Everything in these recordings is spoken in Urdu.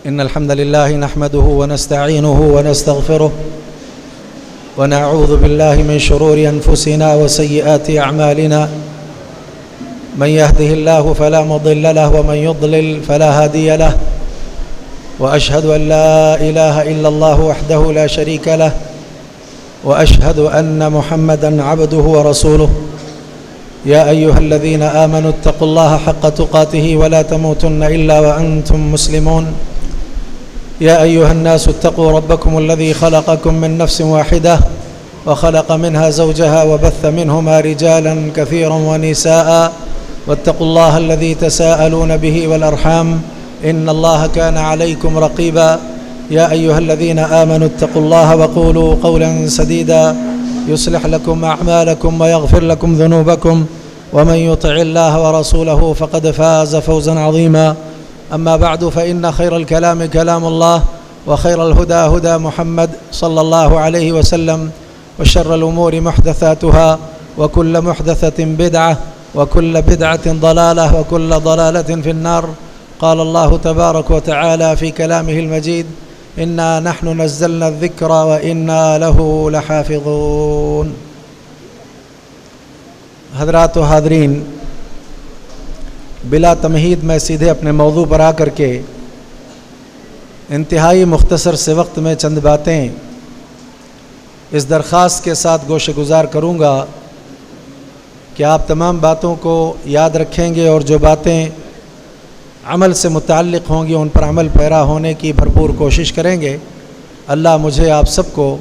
إن الحمد لله نحمده ونستعينه ونستغفره ونعوذ بالله من شرور أنفسنا وسيئات أعمالنا من يهده الله فلا مضل له ومن يضلل فلا هادي له وأشهد أن لا إله إلا الله وحده لا شريك له وأشهد أن محمدًا عبده ورسوله يا أيها الذين آمنوا اتقوا الله حق تقاته ولا تموتن إلا وأنتم مسلمون يا أيها الناس اتقوا ربكم الذي خلقكم من نفس واحدة وخلق منها زوجها وبث منهما رجالا كثيرا ونساء واتقوا الله الذي تساءلون به والأرحام إن الله كان عليكم رقيبا يا أيها الذين آمنوا اتقوا الله وقولوا قولا سديدا يصلح لكم أعمالكم ويغفر لكم ذنوبكم ومن يطع الله ورسوله فقد فاز فوزا عظيما أما بعد فإن خير الكلام كلام الله وخير الهدى هدى محمد صلى الله عليه وسلم وشر الأمور محدثاتها وكل محدثة بدعة وكل بدعة ضلالة وكل ضلالة في النار قال الله تبارك وتعالى في كلامه المجيد إنا نحن نزلنا الذكر وإنا له لحافظون. حضرات و حاضرین، بلا تمہید میں سیدھے اپنے موضوع پر آ کر کے انتہائی مختصر سے وقت میں چند باتیں اس درخواست کے ساتھ گوشہ گزار کروں گا کہ آپ تمام باتوں کو یاد رکھیں گے اور جو باتیں عمل سے متعلق ہوں گی ان پر عمل پیرا ہونے کی بھرپور کوشش کریں گے. اللہ مجھے آپ سب کو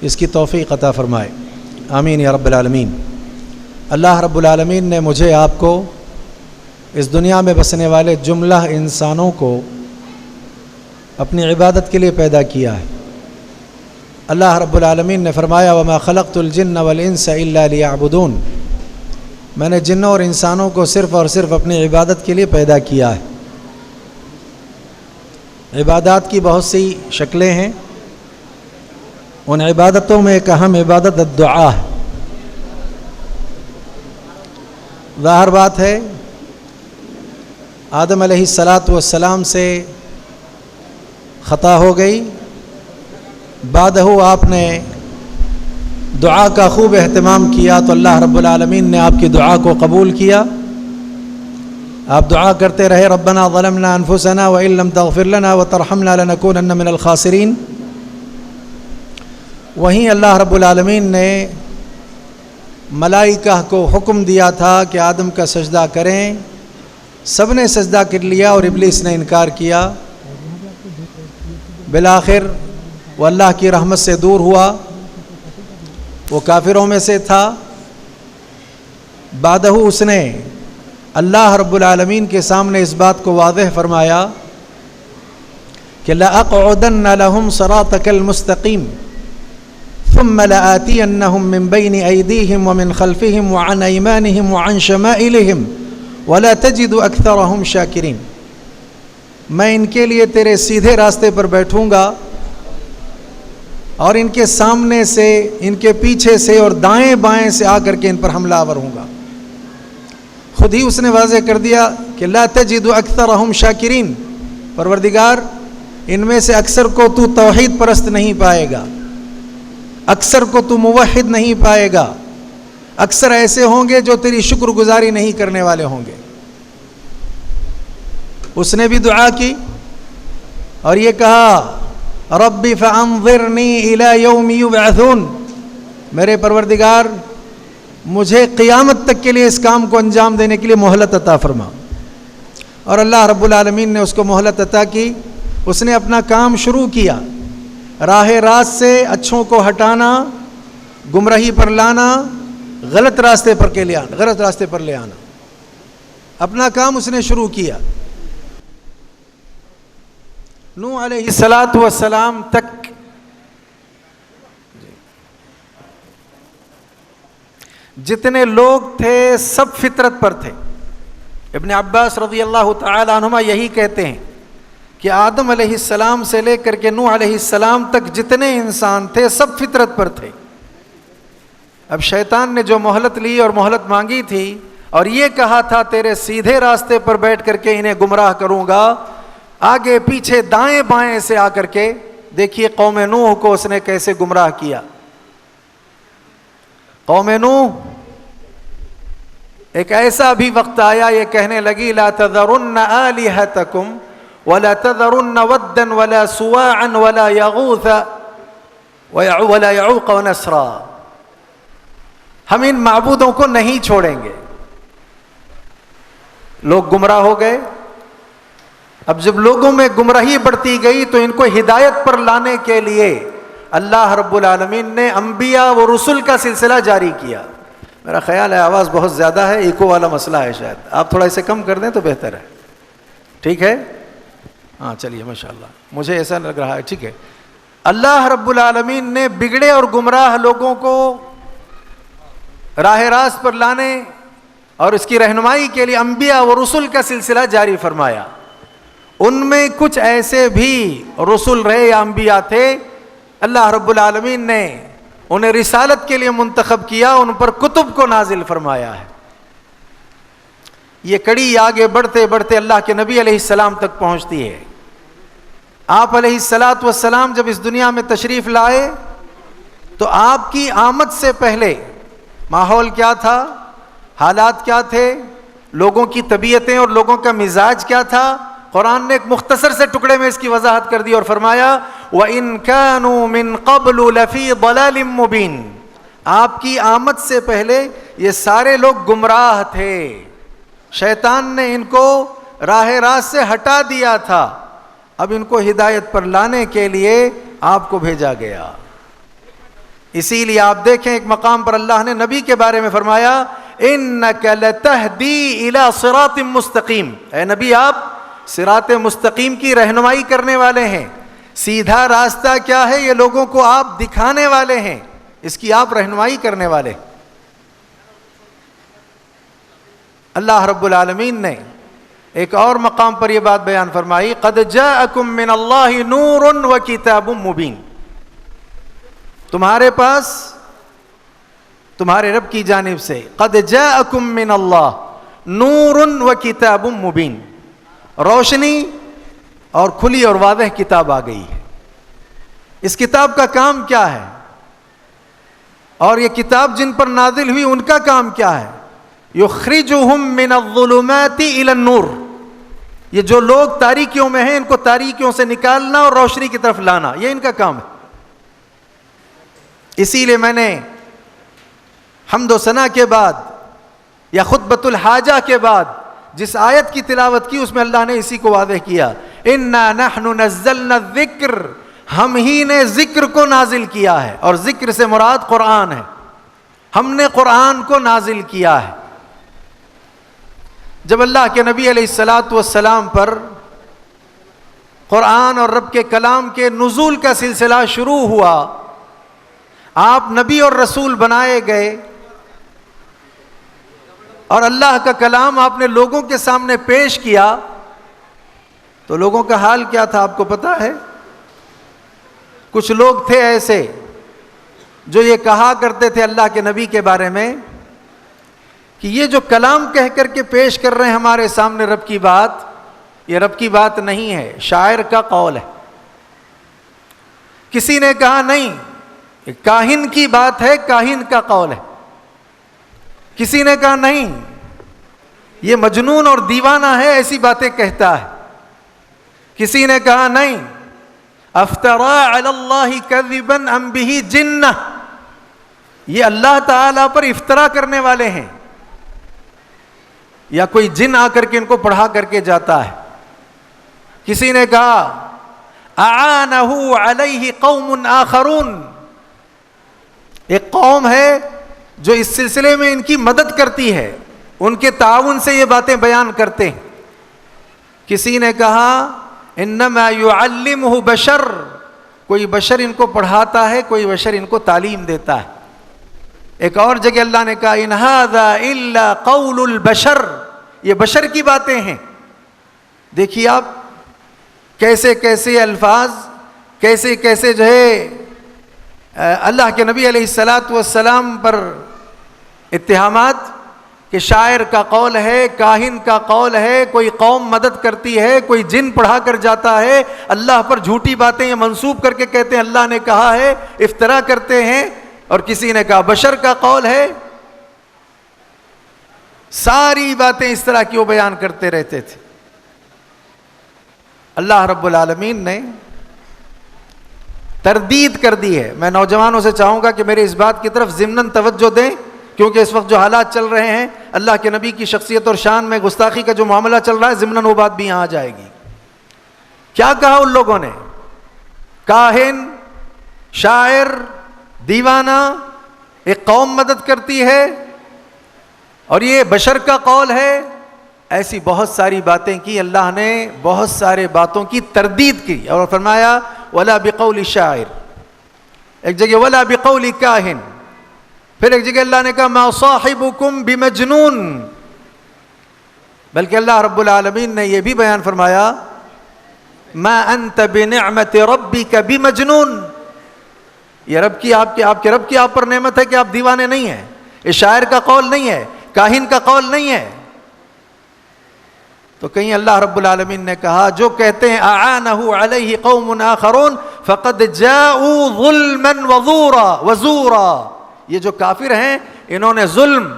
اس کی توفیق عطا فرمائے، آمین یا رب العالمین. اللہ رب العالمین نے مجھے آپ کو اس دنیا میں بسنے والے جملہ انسانوں کو اپنی عبادت کے لیے پیدا کیا ہے. اللہ رب العالمین نے فرمایا وما خلقت الجن والانس الا لیعبدون، میں نے جنوں اور انسانوں کو صرف اور صرف اپنی عبادت کے لیے پیدا کیا ہے. عبادات کی بہت سی شکلیں ہیں، ان عبادتوں میں ایک اہم عبادت الدعا ہے. ظاہر بات ہے آدم علیہ السلام سے خطا ہو گئی، بعدہ آپ نے دعا کا خوب اہتمام کیا تو اللہ رب العالمین نے آپ کی دعا کو قبول کیا. آپ دعا کرتے رہے ربنا ظلمنا انفسنا وان لم تغفر لنا وترحمنا لنكونن من الخاسرین. وہیں اللہ رب العالمین نے ملائکہ کو حکم دیا تھا کہ آدم کا سجدہ کریں، سب نے سجدہ کر لیا اور ابلیس نے انکار کیا. بالآخر وہ اللہ کی رحمت سے دور ہوا، وہ کافروں میں سے تھا. بعدہ اس نے اللہ رب العالمین کے سامنے اس بات کو واضح فرمایا کہ لَأَقْعُدَنَّ لَهُمْ صِرَاطَكَ الْمُسْتَقِيمَ ثُمَّ لَآتِيَنَّهُمْ مِنْ بَيْنِ أَيْدِيهِمْ وَمِنْ خَلْفِهِمْ وَعَنْ أَيْمَانِهِمْ وَعَنْ شَمَائِلِهِمْ وَلَا تَجِدُ أَكْثَرَهُمْ شَاكِرِينَ. میں ان کے لیے تیرے سیدھے راستے پر بیٹھوں گا اور ان کے سامنے سے، ان کے پیچھے سے اور دائیں بائیں سے آ کر کے ان پر حملہ آور ہوں گا. خود ہی اس نے واضح کر دیا کہ لا تجد اکثرهم شاکرین، پروردگار ان میں سے اکثر کو تو توحید پرست نہیں پائے گا، اکثر کو تو موحد نہیں پائے گا، اکثر ایسے ہوں گے جو تیری شکر گزاری نہیں کرنے والے ہوں گے. اس نے بھی دعا کی اور یہ کہا رب فانظرنی الی یوم یبعثون، میرے پروردگار مجھے قیامت تک کے لیے اس کام کو انجام دینے کے لیے مہلت عطا فرما. اور اللہ رب العالمین نے اس کو مہلت عطا کی. اس نے اپنا کام شروع کیا، راہ راست سے اچھوں کو ہٹانا، گمراہی پر لانا، غلط راستے پر لے آنا. اپنا کام اس نے شروع کیا. نوح علیہ السلام تک جتنے لوگ تھے سب فطرت پر تھے. ابن عباس رضی اللہ تعالی عنہما یہی کہتے ہیں کہ آدم علیہ السلام سے لے کر کے نوح علیہ السلام تک جتنے انسان تھے سب فطرت پر تھے. اب شیطان نے جو مہلت لی اور مہلت مانگی تھی اور یہ کہا تھا تیرے سیدھے راستے پر بیٹھ کر کے انہیں گمراہ کروں گا، آگے پیچھے دائیں بائیں سے آ کر کے دیکھیے قوم نوح کو اس نے کیسے گمراہ کیا. قوم نوح ایک ایسا بھی وقت آیا یہ کہنے لگی لا تذرن آلہتکم ولا تذرن ودا ولا سواعا ولا یغوث ولا یعوق ونسرا، ہم ان معبودوں کو نہیں چھوڑیں گے. لوگ گمراہ ہو گئے. اب جب لوگوں میں گمراہی بڑھتی گئی تو ان کو ہدایت پر لانے کے لیے اللہ رب العالمین نے انبیاء و رسل کا سلسلہ جاری کیا. میرا خیال ہے آواز بہت زیادہ ہے، ایکو والا مسئلہ ہے، شاید آپ تھوڑا اسے کم کر دیں تو بہتر ہے. ٹھیک ہے؟ ہاں چلیے ماشاءاللہ، مجھے ایسا لگ رہا ہے. ٹھیک ہے. اللہ رب العالمین نے بگڑے اور گمراہ لوگوں کو راہ راست پر لانے اور اس کی رہنمائی کے لیے انبیاء و رسل کا سلسلہ جاری فرمایا. ان میں کچھ ایسے بھی رسل رہے یا انبیاء تھے اللہ رب العالمین نے انہیں رسالت کے لیے منتخب کیا، ان پر کتب کو نازل فرمایا ہے. یہ کڑی آگے بڑھتے بڑھتے اللہ کے نبی علیہ السلام تک پہنچتی ہے. آپ علیہ السلام جب اس دنیا میں تشریف لائے تو آپ کی آمد سے پہلے ماحول کیا تھا، حالات کیا تھے، لوگوں کی طبیعتیں اور لوگوں کا مزاج کیا تھا. قرآن نے ایک مختصر سے ٹکڑے میں اس کی وضاحت کر دی اور فرمایا وَإِن كَانُوا مِن قَبْلُ لَفِي ضَلَالٍ مُبِينٍ. آپ کی آمد سے پہلے یہ سارے لوگ گمراہ تھے، شیطان نے ان کو راہ راست سے ہٹا دیا تھا. اب ان کو ہدایت پر لانے کے لیے آپ کو بھیجا گیا. اسی لیے آپ دیکھیں ایک مقام پر اللہ نے نبی کے بارے میں فرمایا اِنَّكَ لَتَهْدِي إِلَى صِرَاطٍ مُسْتَقِيمٍ. اے نبی آپ صراط مستقیم کی رہنمائی کرنے والے ہیں. سیدھا راستہ کیا ہے یہ لوگوں کو آپ دکھانے والے ہیں، اس کی آپ رہنمائی کرنے والے. اللہ رب العالمین نے ایک اور مقام پر یہ بات بیان فرمائی قد جاءکم من اللہ نور و کتاب مبین. تمہارے پاس تمہارے رب کی جانب سے قد جاءکم من اللہ نور و کتاب مبین، روشنی اور کھلی اور واضح کتاب آ گئی ہے. اس کتاب کا کام کیا ہے اور یہ کتاب جن پر نازل ہوئی ان کا کام کیا ہے؟ یخرجہم من الظلمات الی النور. یہ جو لوگ تاریکیوں میں ہیں ان کو تاریکیوں سے نکالنا اور روشنی کی طرف لانا، یہ ان کا کام ہے. اسی لیے میں نے حمد و ثنا کے بعد یا خطبۃ الحاجہ کے بعد جس آیت کی تلاوت کی اس میں اللہ نے اسی کو واضح کیا اِنَّا نَحْنُ نَزَّلْنَا الذِّكْرَ. ہم ہی نے ذکر کو نازل کیا ہے اور ذکر سے مراد قرآن ہے. ہم نے قرآن کو نازل کیا ہے. جب اللہ کے نبی علیہ السلام پر قرآن اور رب کے کلام کے نزول کا سلسلہ شروع ہوا، آپ نبی اور رسول بنائے گئے اور اللہ کا کلام آپ نے لوگوں کے سامنے پیش کیا تو لوگوں کا حال کیا تھا آپ کو پتا ہے؟ کچھ لوگ تھے ایسے جو یہ کہا کرتے تھے اللہ کے نبی کے بارے میں کہ یہ جو کلام کہہ کر کے پیش کر رہے ہیں ہمارے سامنے رب کی بات، یہ رب کی بات نہیں ہے، شاعر کا قول ہے. کسی نے کہا نہیں، یہ کاہن کی بات ہے، کاہن کا قول ہے. کسی نے کہا نہیں، یہ مجنون اور دیوانہ ہے، ایسی باتیں کہتا ہے. کسی نے کہا نہیں، افترا علی اللہ کذبا ام بہ جنہ، یہ اللہ تعالیٰ پر افطرا کرنے والے ہیں یا کوئی جن آ کر کے ان کو پڑھا کر کے جاتا ہے. کسی نے کہا اعانہ علیہ قوم آخرون، ایک قوم ہے جو اس سلسلے میں ان کی مدد کرتی ہے، ان کے تعاون سے یہ باتیں بیان کرتے ہیں. کسی نے کہا انما یعلمہ بشر، کوئی بشر ان کو پڑھاتا ہے، کوئی بشر ان کو تعلیم دیتا ہے. ایک اور جگہ اللہ نے کہا ان ھذا الا قول البشر، یہ بشر کی باتیں ہیں. دیکھیے آپ کیسے کیسے الفاظ، کیسے کیسے جو ہے اللہ کے نبی علیہ السلام پر اتہامات کہ شاعر کا قول ہے، کاہن کا قول ہے، کوئی قوم مدد کرتی ہے، کوئی جن پڑھا کر جاتا ہے، اللہ پر جھوٹی باتیں یہ منسوب کر کے کہتے ہیں اللہ نے کہا ہے، افترا کرتے ہیں، اور کسی نے کہا بشر کا قول ہے، ساری باتیں اس طرح کی وہ بیان کرتے رہتے تھے۔ اللہ رب العالمین نے تردید کر دی ہے۔ میں نوجوانوں سے چاہوں گا کہ میرے اس بات کی طرف ضمناً توجہ دیں، کیونکہ اس وقت جو حالات چل رہے ہیں، اللہ کے نبی کی شخصیت اور شان میں گستاخی کا جو معاملہ چل رہا ہے، ضمناً وہ بات بھی یہاں آ جائے گی۔ کیا کہا ان لوگوں نے؟ کاہن، شاعر، دیوانہ، ایک قوم مدد کرتی ہے، اور یہ بشر کا قول ہے، ایسی بہت ساری باتیں کی۔ اللہ نے بہت سارے باتوں کی تردید کی اور فرمایا وَلَا بِقَوْلِ شَاعِرٍ، ایک جگہ وَلَا بِقَوْلِ کاہن، پھر ایک جگہ اللہ نے کہا مَا صَاحِبُكُمْ بِمَجْنُونَ، بلکہ اللہ رب العالمین نے یہ بھی بیان فرمایا مَا أَنْتَ بِنِعْمَةِ رَبِّكَ بِمَجْنُونَ، یہ رب کی آپ کے رب کی آپ پر نعمت ہے کہ آپ دیوانے نہیں ہیں۔ یہ شاعر کا قول نہیں ہے، کاہن کا قول نہیں ہے۔ تو کہیں اللہ رب العالمین نے کہا جو کہتے ہیں اعانہ علیہ قوم آخرون فقد جاءوا ظلما وزورا، یہ جو کافر ہیں انہوں نے ظلم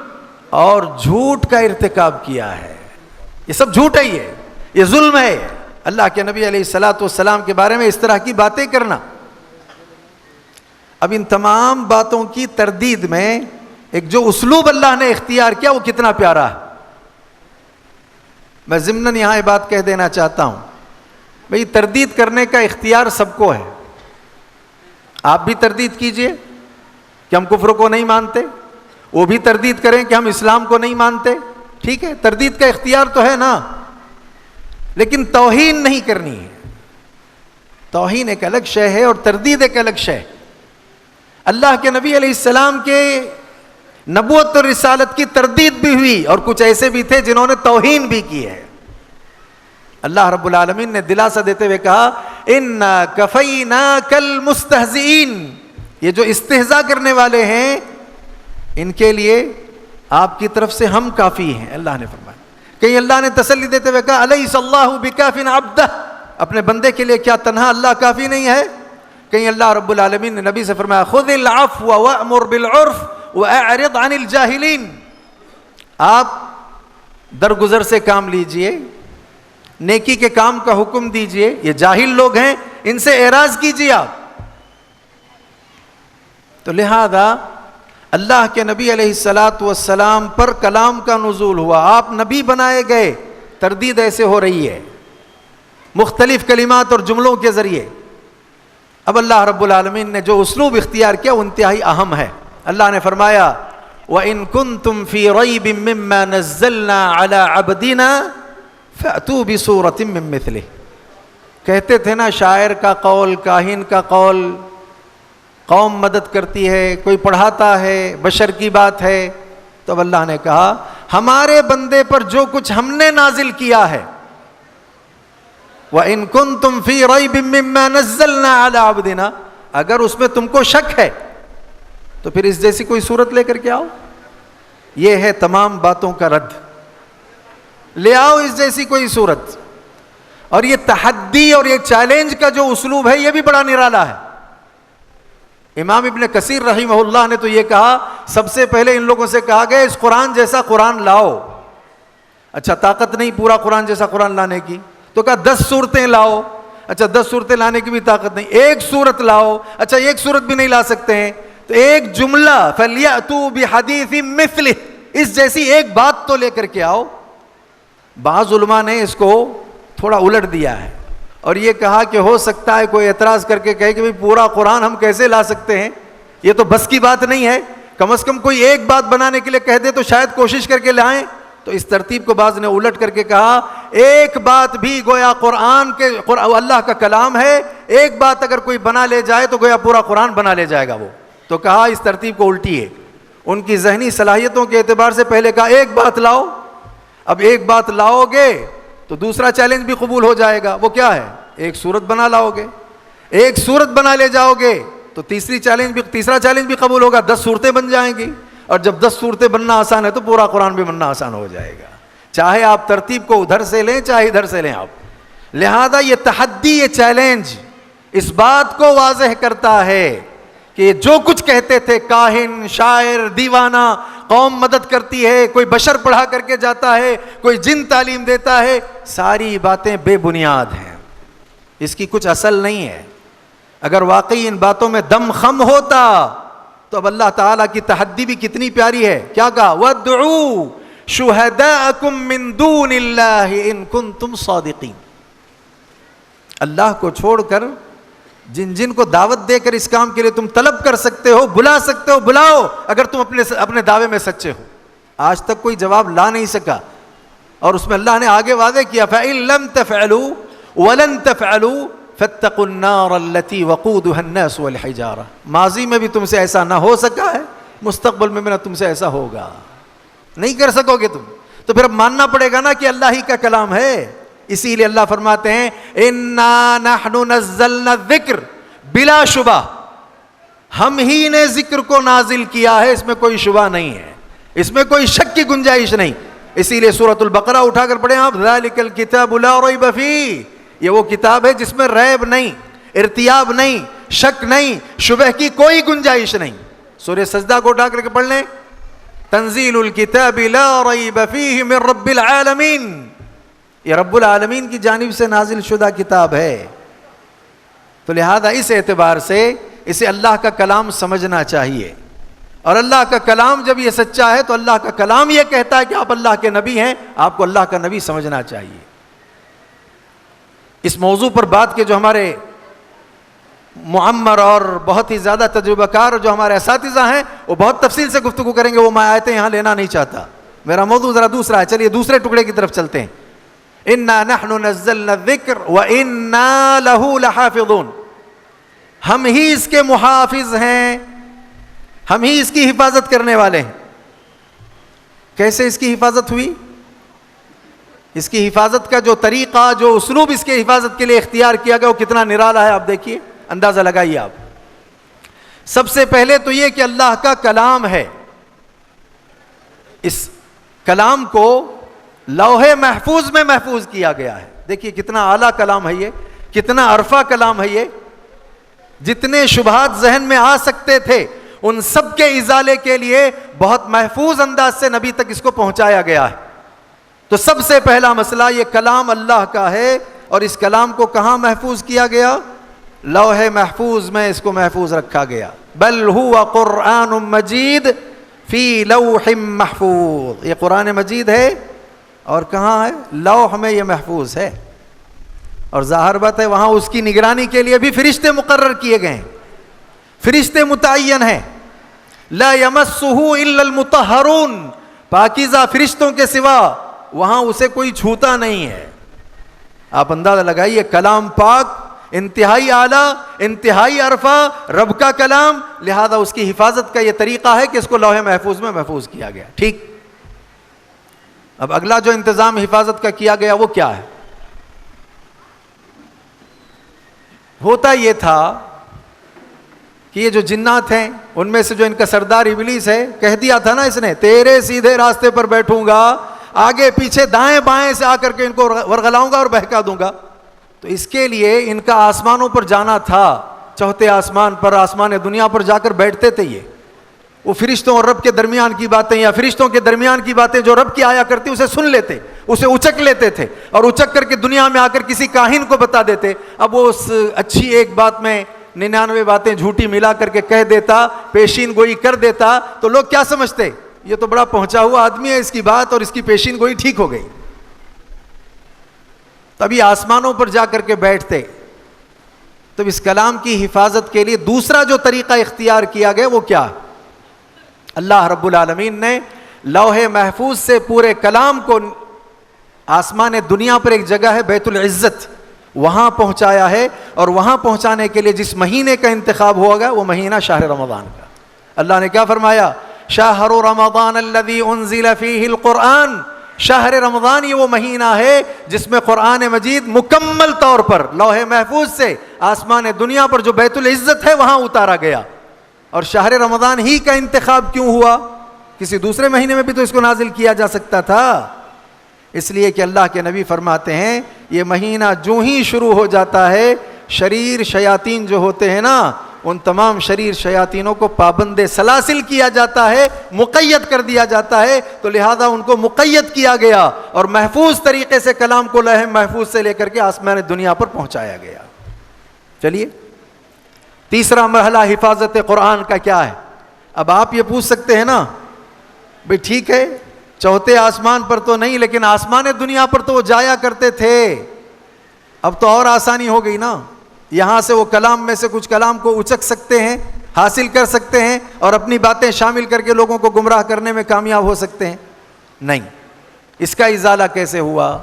اور جھوٹ کا ارتکاب کیا ہے، یہ سب جھوٹ ہے، یہ ظلم ہے۔ اللہ کے نبی علیہ الصلوۃ والسلام کے بارے میں اس طرح کی باتیں کرنا۔ اب ان تمام باتوں کی تردید میں ایک جو اسلوب اللہ نے اختیار کیا وہ کتنا پیارا ہے۔ میں ضمناً یہاں یہ بات کہہ دینا چاہتا ہوں، بھئی تردید کرنے کا اختیار سب کو ہے۔ آپ بھی تردید کیجئے کہ ہم کفر کو نہیں مانتے، وہ بھی تردید کریں کہ ہم اسلام کو نہیں مانتے، ٹھیک ہے، تردید کا اختیار تو ہے نا، لیکن توہین نہیں کرنی ہے۔ توہین ایک الگ شے ہے اور تردید ایک الگ شے۔ اللہ کے نبی علیہ السلام کے نبوت اور رسالت کی تردید بھی ہوئی، اور کچھ ایسے بھی تھے جنہوں نے توہین بھی کی ہے۔ اللہ رب العالمین نے دلاسا دیتے ہوئے کہا اِنَّا كَفَيْنَاكَ الْمُسْتَهْزِئِينَ، یہ جو استہزاء کرنے والے ہیں ان کے لیے آپ کی طرف سے ہم کافی ہیں، اللہ نے فرمایا۔ کہیں اللہ نے تسلی دیتے ہوئے کہا أَلَيْسَ اللَّهُ بِكَافٍ عَبْدَهُ، اپنے بندے کے لیے کیا تنہا اللہ کافی نہیں ہے؟ کہیں اللہ رب العالمین نے نبی سے فرمایا خُذِ الْعَفْوَ وَأْمُرْ بِالْعُرْفِ وَأَعْرِضْ عَنِ الْجَاهِلِينَ، آپ درگزر سے کام لیجئے، نیکی کے کام کا حکم دیجئے، یہ جاہل لوگ ہیں ان سے اعراض کیجئے آپ۔ تو لہذا اللہ کے نبی علیہ الصلاۃ والسلام پر کلام کا نزول ہوا، آپ نبی بنائے گئے، تردید ایسے ہو رہی ہے مختلف کلمات اور جملوں کے ذریعے۔ اب اللہ رب العالمین نے جو اسلوب اختیار کیا وہ انتہائی اہم ہے۔ اللہ نے فرمایا وَإِن كُنتُمْ فِي رَيْبٍ مِّمَّا نَزَّلْنَا عَلَىٰ عَبْدِنَا فَأْتُوا بِسُورَةٍ مِّن مِّثْلِهِ، کہتے تھے نا شاعر کا قول، کاہن کا قول، قوم مدد کرتی ہے، کوئی پڑھاتا ہے، بشر کی بات ہے۔ تو اب اللہ نے کہا ہمارے بندے پر جو کچھ ہم نے نازل کیا ہے وَإِن كُنتُمْ فِي رَيْبٍ مِّمَّا نَزَّلْنَا عَلَىٰ عَبْدِنَا، اگر اس میں تم کو شک ہے تو پھر اس جیسی کوئی صورت لے کر کے آؤ۔ یہ ہے تمام باتوں کا رد، لے آؤ اس جیسی کوئی صورت۔ اور یہ تحدی اور یہ چیلنج کا جو اسلوب ہے یہ بھی بڑا نرالا ہے۔ امام ابن کثیر رحمہ اللہ نے تو یہ کہا سب سے پہلے ان لوگوں سے کہا گیا اس قرآن جیسا قرآن لاؤ۔ اچھا طاقت نہیں پورا قرآن جیسا قرآن لانے کی، تو کہا 10 صورتیں لاؤ۔ اچھا 10 صورتیں لانے کی بھی طاقت نہیں، ایک صورت لاؤ۔ اچھا ایک صورت بھی نہیں لا سکتے ہیں تو ایک جملہ فَلْيَأْتُوا بِحَدِيثٍ مِّثْلِهِ، اس جیسی ایک بات تو لے کر کے آؤ۔ بعض علماء نے اس کو تھوڑا الٹ دیا ہے اور یہ کہا کہ ہو سکتا ہے کوئی اعتراض کر کے کہے کہ بھئی پورا قرآن ہم کیسے لا سکتے ہیں، یہ تو بس کی بات نہیں ہے، کم از کم کوئی ایک بات بنانے کے لیے کہہ دے تو شاید کوشش کر کے لائیں۔ تو اس ترتیب کو بعض نے الٹ کر کے کہا ایک بات بھی گویا قرآن کے اللہ کا کلام ہے، ایک بات اگر کوئی بنا لے جائے تو گویا پورا قرآن بنا لے جائے گا وہ۔ تو کہا اس ترتیب کو الٹی ہے، ان کی ذہنی صلاحیتوں کے اعتبار سے پہلے کہا ایک بات لاؤ، اب ایک بات لاؤ گے تو دوسرا چیلنج بھی قبول ہو جائے گا، وہ کیا ہے؟ ایک صورت بنا لاؤ گے، ایک صورت بنا لے جاؤ گے تو تیسرا چیلنج بھی قبول ہوگا، 10 صورتیں بن جائیں گی، اور جب 10 صورتیں بننا آسان ہے تو پورا قرآن بھی بننا آسان ہو جائے گا، چاہے آپ ترتیب کو ادھر سے لیں چاہے ادھر سے لیں آپ۔ لہذا یہ تحدی، یہ چیلنج اس بات کو واضح کرتا ہے کہ جو کچھ کہتے تھے کاہن، شاعر، دیوانہ، قوم مدد کرتی ہے، کوئی بشر پڑھا کر کے جاتا ہے، کوئی جن تعلیم دیتا ہے، ساری باتیں بے بنیاد ہیں، اس کی کچھ اصل نہیں ہے۔ اگر واقعی ان باتوں میں دم خم ہوتا تو اب اللہ تعالیٰ کی تحدی بھی کتنی پیاری ہے، کیا کہا؟ وَادْعُوا شُهَدَاءَكُم مِّن دُونِ اللَّهِ إِن كُنتُمْ صَادِقِينَ۔ اللہ کو چھوڑ کر جن جن کو دعوت دے کر اس کام کے لیے تم طلب کر سکتے ہو، بلا سکتے ہو، بلاؤ اگر تم اپنے دعوے میں سچے ہو۔ آج تک کوئی جواب لا نہیں سکا، اور اس میں اللہ نے آگے واضح کیا فَإِن لَمْ تَفْعَلُوا وَلَن تَفْعَلُوا فَاتَّقُوا النَّارَ الَّتِي وَقُودُهَا النَّاسُ وَالْحِجَارَةُ۔ ماضی میں بھی تم سے ایسا نہ ہو سکا ہے، مستقبل میں بھی تم سے ایسا ہوگا، نہیں کر سکو گے تم، تو پھر اب ماننا پڑے گا نا کہ اللہ ہی کا کلام ہے۔ اسی لیے اللہ فرماتے ہیں اِنَّا نَحْنُ نَزَّلْنَا الذِّكْرَ، بلا شبہ ہم ہی نے ذکر کو نازل کیا ہے، اس میں کوئی شبہ نہیں ہے، اس میں کوئی شک کی گنجائش نہیں۔ اسی لیے سورۃ البقرہ اٹھا کر پڑھیں آپ، ذَلِكَ الْكِتَابُ لَا رَيْبَ فِيهِ، یہ وہ کتاب ہے جس میں ریب نہیں، ارتیاب نہیں، شک نہیں، شبہ کی کوئی گنجائش نہیں۔ سورہ سجدہ کو اٹھا کر کے پڑھ لیں، تنزیل الکتاب لا ریب فیہ من رب العالمین، یہ رب العالمین کی جانب سے نازل شدہ کتاب ہے۔ تو لہذا اس اعتبار سے اسے اللہ کا کلام سمجھنا چاہیے، اور اللہ کا کلام جب یہ سچا ہے تو اللہ کا کلام یہ کہتا ہے کہ آپ اللہ کے نبی ہیں، آپ کو اللہ کا نبی سمجھنا چاہیے۔ اس موضوع پر بات کے جو ہمارے معمر اور بہت ہی زیادہ تجربہ کار جو ہمارے اساتذہ ہیں وہ بہت تفصیل سے گفتگو کریں گے، وہ میں آیتیں یہاں لینا نہیں چاہتا، میرا موضوع ذرا دوسرا ہے۔ چلیے دوسرے ٹکڑے کی طرف چلتے ہیں۔ اِنَّا نَحْنُ نَزَّلْنَا الذِّكْرَ وَإِنَّا لَهُ لَحَافِظُونَ، ہم ہی اس کے محافظ ہیں، ہم ہی اس کی حفاظت کرنے والے ہیں۔ کیسے اس کی حفاظت ہوئی؟ اس کی حفاظت کا جو طریقہ، جو اسلوب اس کے حفاظت کے لیے اختیار کیا گیا وہ کتنا نرالا ہے، آپ دیکھیے، اندازہ لگائیے آپ۔ سب سے پہلے تو یہ کہ اللہ کا کلام ہے، اس کلام کو لوح محفوظ میں محفوظ کیا گیا ہے۔ دیکھیے کتنا اعلیٰ کلام ہے یہ، کتنا عرفہ کلام ہے یہ، جتنے شبہات ذہن میں آ سکتے تھے ان سب کے ازالے کے لیے بہت محفوظ انداز سے نبی تک اس کو پہنچایا گیا ہے۔ تو سب سے پہلا مسئلہ یہ کلام اللہ کا ہے، اور اس کلام کو کہاں محفوظ کیا گیا؟ لوح محفوظ میں اس کو محفوظ رکھا گیا۔ بل هو قرآن مجید فی لوح محفوظ، یہ قرآن مجید ہے اور کہاں ہے؟ لوح میں یہ محفوظ ہے، اور ظاہر بات ہے وہاں اس کی نگرانی کے لیے بھی فرشتے مقرر کیے گئے ہیں، فرشتے متعین ہیں۔ لا یمسہ الا المطہرون، پاکیزہ فرشتوں کے سوا وہاں اسے کوئی چھوتا نہیں ہے۔ آپ اندازہ لگائیے، کلام پاک، انتہائی اعلیٰ، انتہائی عرفہ، رب کا کلام، لہذا اس کی حفاظت کا یہ طریقہ ہے کہ اس کو لوح محفوظ میں محفوظ کیا گیا۔ ٹھیک، اب اگلا جو انتظام حفاظت کا کیا گیا وہ کیا ہے؟ ہوتا یہ تھا کہ یہ جو جنات ہیں ان میں سے جو ان کا سردار ابلیس ہے، کہہ دیا تھا نا اس نے تیرے سیدھے راستے پر بیٹھوں گا، آگے پیچھے دائیں بائیں سے آ کر کے ان کو ورغلاؤں گا اور بہکا دوں گا۔ تو اس کے لیے ان کا آسمانوں پر جانا تھا، چوتھے آسمان پر، آسمان دنیا پر جا کر بیٹھتے تھے یہ، وہ فرشتوں اور رب کے درمیان کی باتیں یا فرشتوں کے درمیان کی باتیں جو رب کی آیا کرتی اسے سن لیتے، اسے اچک لیتے تھے، اور اچک کر کے دنیا میں آ کر کسی کاہن کو بتا دیتے۔ اب وہ اس اچھی ایک بات میں 99 باتیں جھوٹی ملا کر کے کہہ دیتا، پیشین گوئی کر دیتا، تو لوگ کیا سمجھتے؟ یہ تو بڑا پہنچا ہوا آدمی ہے، اس کی بات اور اس کی پیشین گوئی ٹھیک ہو گئی۔ تبھی آسمانوں پر جا کر کے بیٹھتے۔ تو اس کلام کی حفاظت کے لیے دوسرا جو طریقہ اختیار کیا گیا وہ کیا؟ اللہ رب العالمین نے لوح محفوظ سے پورے کلام کو آسمان دنیا پر ایک جگہ ہے بیت العزت، وہاں پہنچایا ہے، اور وہاں پہنچانے کے لیے جس مہینے کا انتخاب ہوگا وہ مہینہ شہر رمضان کا۔ اللہ نے کیا فرمایا؟ شہر رمضان الذی انزل فیہ القرآن، شہر رمضان یہ وہ مہینہ ہے جس میں قرآن مجید مکمل طور پر لوح محفوظ سے آسمان دنیا پر جو بیت العزت ہے وہاں اتارا گیا۔ اور شہر رمضان ہی کا انتخاب کیوں ہوا؟ کسی دوسرے مہینے میں بھی تو اس کو نازل کیا جا سکتا تھا. اس لیے کہ اللہ کے نبی فرماتے ہیں یہ مہینہ جو ہی شروع ہو جاتا ہے شریر شیاطین جو ہوتے ہیں نا ان تمام شریر شیاطینوں کو پابند سلاسل کیا جاتا ہے, مقید کر دیا جاتا ہے. تو لہذا ان کو مقید کیا گیا اور محفوظ طریقے سے کلام کو لوح محفوظ سے لے کر کے آسمان دنیا پر پہنچایا گیا. چلیے تیسرا مرحلہ حفاظت قرآن کا کیا ہے؟ اب آپ یہ پوچھ سکتے ہیں نا بھئی ٹھیک ہے چوتھے آسمان پر تو نہیں لیکن آسمان دنیا پر تو وہ جایا کرتے تھے, اب تو اور آسانی ہو گئی نا, یہاں سے وہ کلام میں سے کچھ کلام کو اچک سکتے ہیں, حاصل کر سکتے ہیں اور اپنی باتیں شامل کر کے لوگوں کو گمراہ کرنے میں کامیاب ہو سکتے ہیں. نہیں, اس کا ازالہ کیسے ہوا؟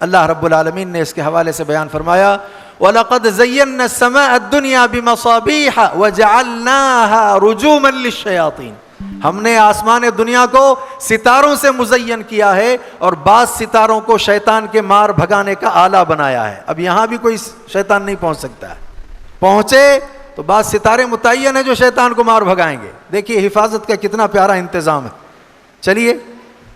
اللہ رب العالمین نے اس کے حوالے سے بیان فرمایا وَلَقَدْ زَيَّنَّا السَّمَاءَ الدُّنْيَا بِمَصَابِيحَ وَجَعَلْنَاهَا رُجُومًا لِلشَّيَاطِينِ. ہم نے آسمان دنیا کو ستاروں سے مزین کیا ہے اور بعض ستاروں کو شیطان کے مار بھگانے کا آلہ بنایا ہے. اب یہاں بھی کوئی شیطان نہیں پہنچ سکتا ہے, پہنچے تو بعض ستارے متعین ہیں جو شیطان کو مار بھگائیں گے. دیکھیے حفاظت کا کتنا پیارا انتظام ہے. چلیے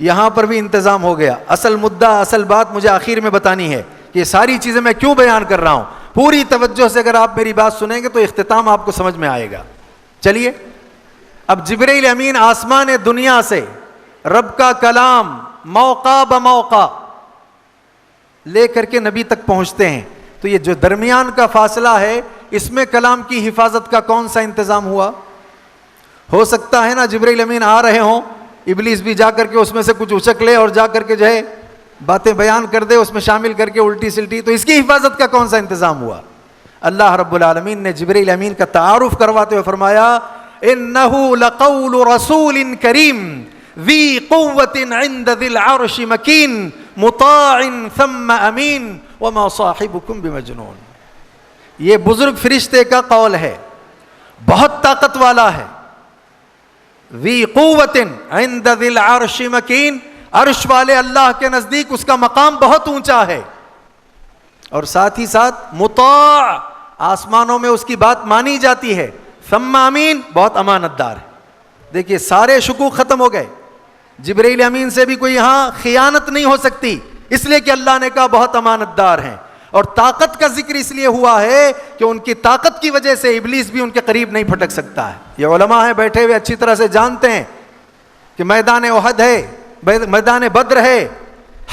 یہاں پر بھی انتظام ہو گیا. اصل مدعا اصل بات مجھے آخر میں بتانی ہے کہ یہ ساری چیزیں میں کیوں بیان کر رہا ہوں. پوری توجہ سے اگر آپ میری بات سنیں گے تو اختتام آپ کو سمجھ میں آئے گا. چلیے اب جبرائیل امین آسمان دنیا سے رب کا کلام موقع بموقع لے کر کے نبی تک پہنچتے ہیں. تو یہ جو درمیان کا فاصلہ ہے اس میں کلام کی حفاظت کا کون سا انتظام ہوا؟ ہو سکتا ہے نا جبرائیل امین آ رہے ہوں, ابلیس بھی جا کر کے اس میں سے کچھ اچک لے اور جا کر کے جو ہے باتیں بیان کر دے اس میں شامل کر کے الٹی سلٹی. تو اس کی حفاظت کا کون سا انتظام ہوا؟ اللہ رب العالمین نے جبرائیل امین کا تعارف کرواتے ہوئے فرمایا انه لقول رسول کریم ذی قوت عند ذی العرش مکین مطاع ثم امین وما صاحبکم بمجنون. یہ بزرگ فرشتے کا قول ہے, بہت طاقت والا ہے. ذی قوت عند ذی العرش مکین, عرش والے اللہ کے نزدیک اس کا مقام بہت اونچا ہے, اور ساتھ ہی ساتھ مطاع, آسمانوں میں اس کی بات مانی جاتی ہے. ثم امین, بہت امانت دار ہے. دیکھیے سارے شکوک ختم ہو گئے. جبرائیل امین سے بھی کوئی یہاں خیانت نہیں ہو سکتی, اس لیے کہ اللہ نے کہا بہت امانت دار ہیں. اور طاقت کا ذکر اس لیے ہوا ہے کہ ان کی طاقت کی وجہ سے ابلیس بھی ان کے قریب نہیں پھٹک سکتا ہے. یہ علماء ہیں بیٹھے ہوئے اچھی طرح سے جانتے ہیں کہ میدان احد ہے, میدان بدر ہے,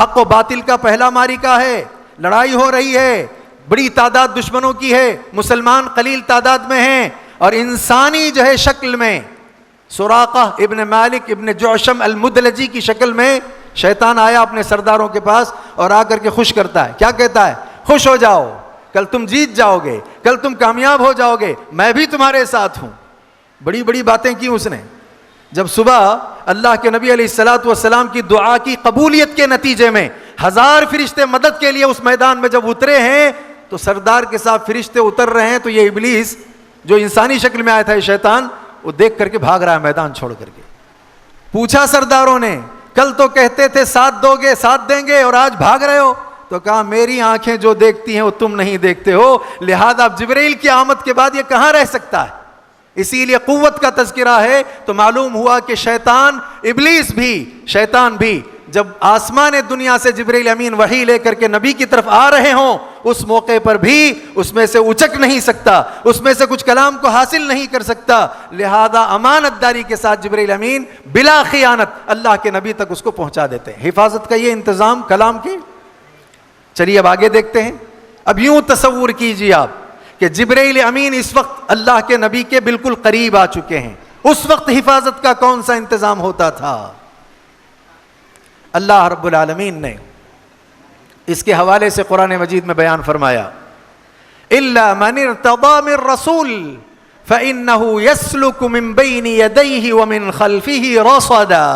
حق و باطل کا پہلا معرکہ ہے, لڑائی ہو رہی ہے, بڑی تعداد دشمنوں کی ہے, مسلمان قلیل تعداد میں ہیں, اور انسانی جو ہے شکل میں سراقہ ابن مالک ابن جعشم المدلجی کی شکل میں شیطان آیا اپنے سرداروں کے پاس اور آ کر کے خوش کرتا ہے. کیا کہتا ہے؟ خوش ہو جاؤ, کل تم جیت جاؤ گے, کل تم کامیاب ہو جاؤ گے, میں بھی تمہارے ساتھ ہوں. بڑی بڑی باتیں کی اس نے. جب صبح اللہ کے نبی علیہ الصلوۃ والسلام کی دعا کی قبولیت کے نتیجے میں 1000 فرشتے مدد کے لیے اس میدان میں جب اترے ہیں تو سردار کے ساتھ فرشتے اتر رہے ہیں, تو یہ ابلیس جو انسانی شکل میں آیا تھا, یہ شیطان, وہ دیکھ کر کے بھاگ رہا ہے میدان چھوڑ کر کے. پوچھا سرداروں نے کل تو کہتے تھے ساتھ دو گے, ساتھ دیں گے, اور آج بھاگ رہے ہو. تو کہا میری آنکھیں جو دیکھتی ہیں وہ تم نہیں دیکھتے ہو, لہذا اب جبرائیل کی آمد کے بعد یہ کہاں رہ سکتا ہے. اسی لیے قوت کا تذکرہ ہے. تو معلوم ہوا کہ شیطان, ابلیس بھی, شیطان بھی جب آسمان دنیا سے جبرائیل امین وحی لے کر کے نبی کی طرف آ رہے ہوں اس موقع پر بھی اس میں سے اچک نہیں سکتا, اس میں سے کچھ کلام کو حاصل نہیں کر سکتا. لہذا امانت داری کے ساتھ جبرائیل امین بلا خیانت اللہ کے نبی تک اس کو پہنچا دیتے ہیں. حفاظت کا یہ انتظام کلام کی. چلیے اب آگے دیکھتے ہیں. اب یوں تصور کیجیے آپ کہ جبرائیل امین اس وقت اللہ کے نبی کے بالکل قریب آ چکے ہیں. اس وقت حفاظت کا کون سا انتظام ہوتا تھا؟ اللہ رب العالمین نے اس کے حوالے سے قرآن مجید میں بیان فرمایا إِلَّا مَنِ ارْتَضَى مِن رَّسُولٍ فَإِنَّهُ يَسْلُكُ مِن بَيْنِ يَدَيْهِ وَمِن خَلْفِهِ رَصَدًا.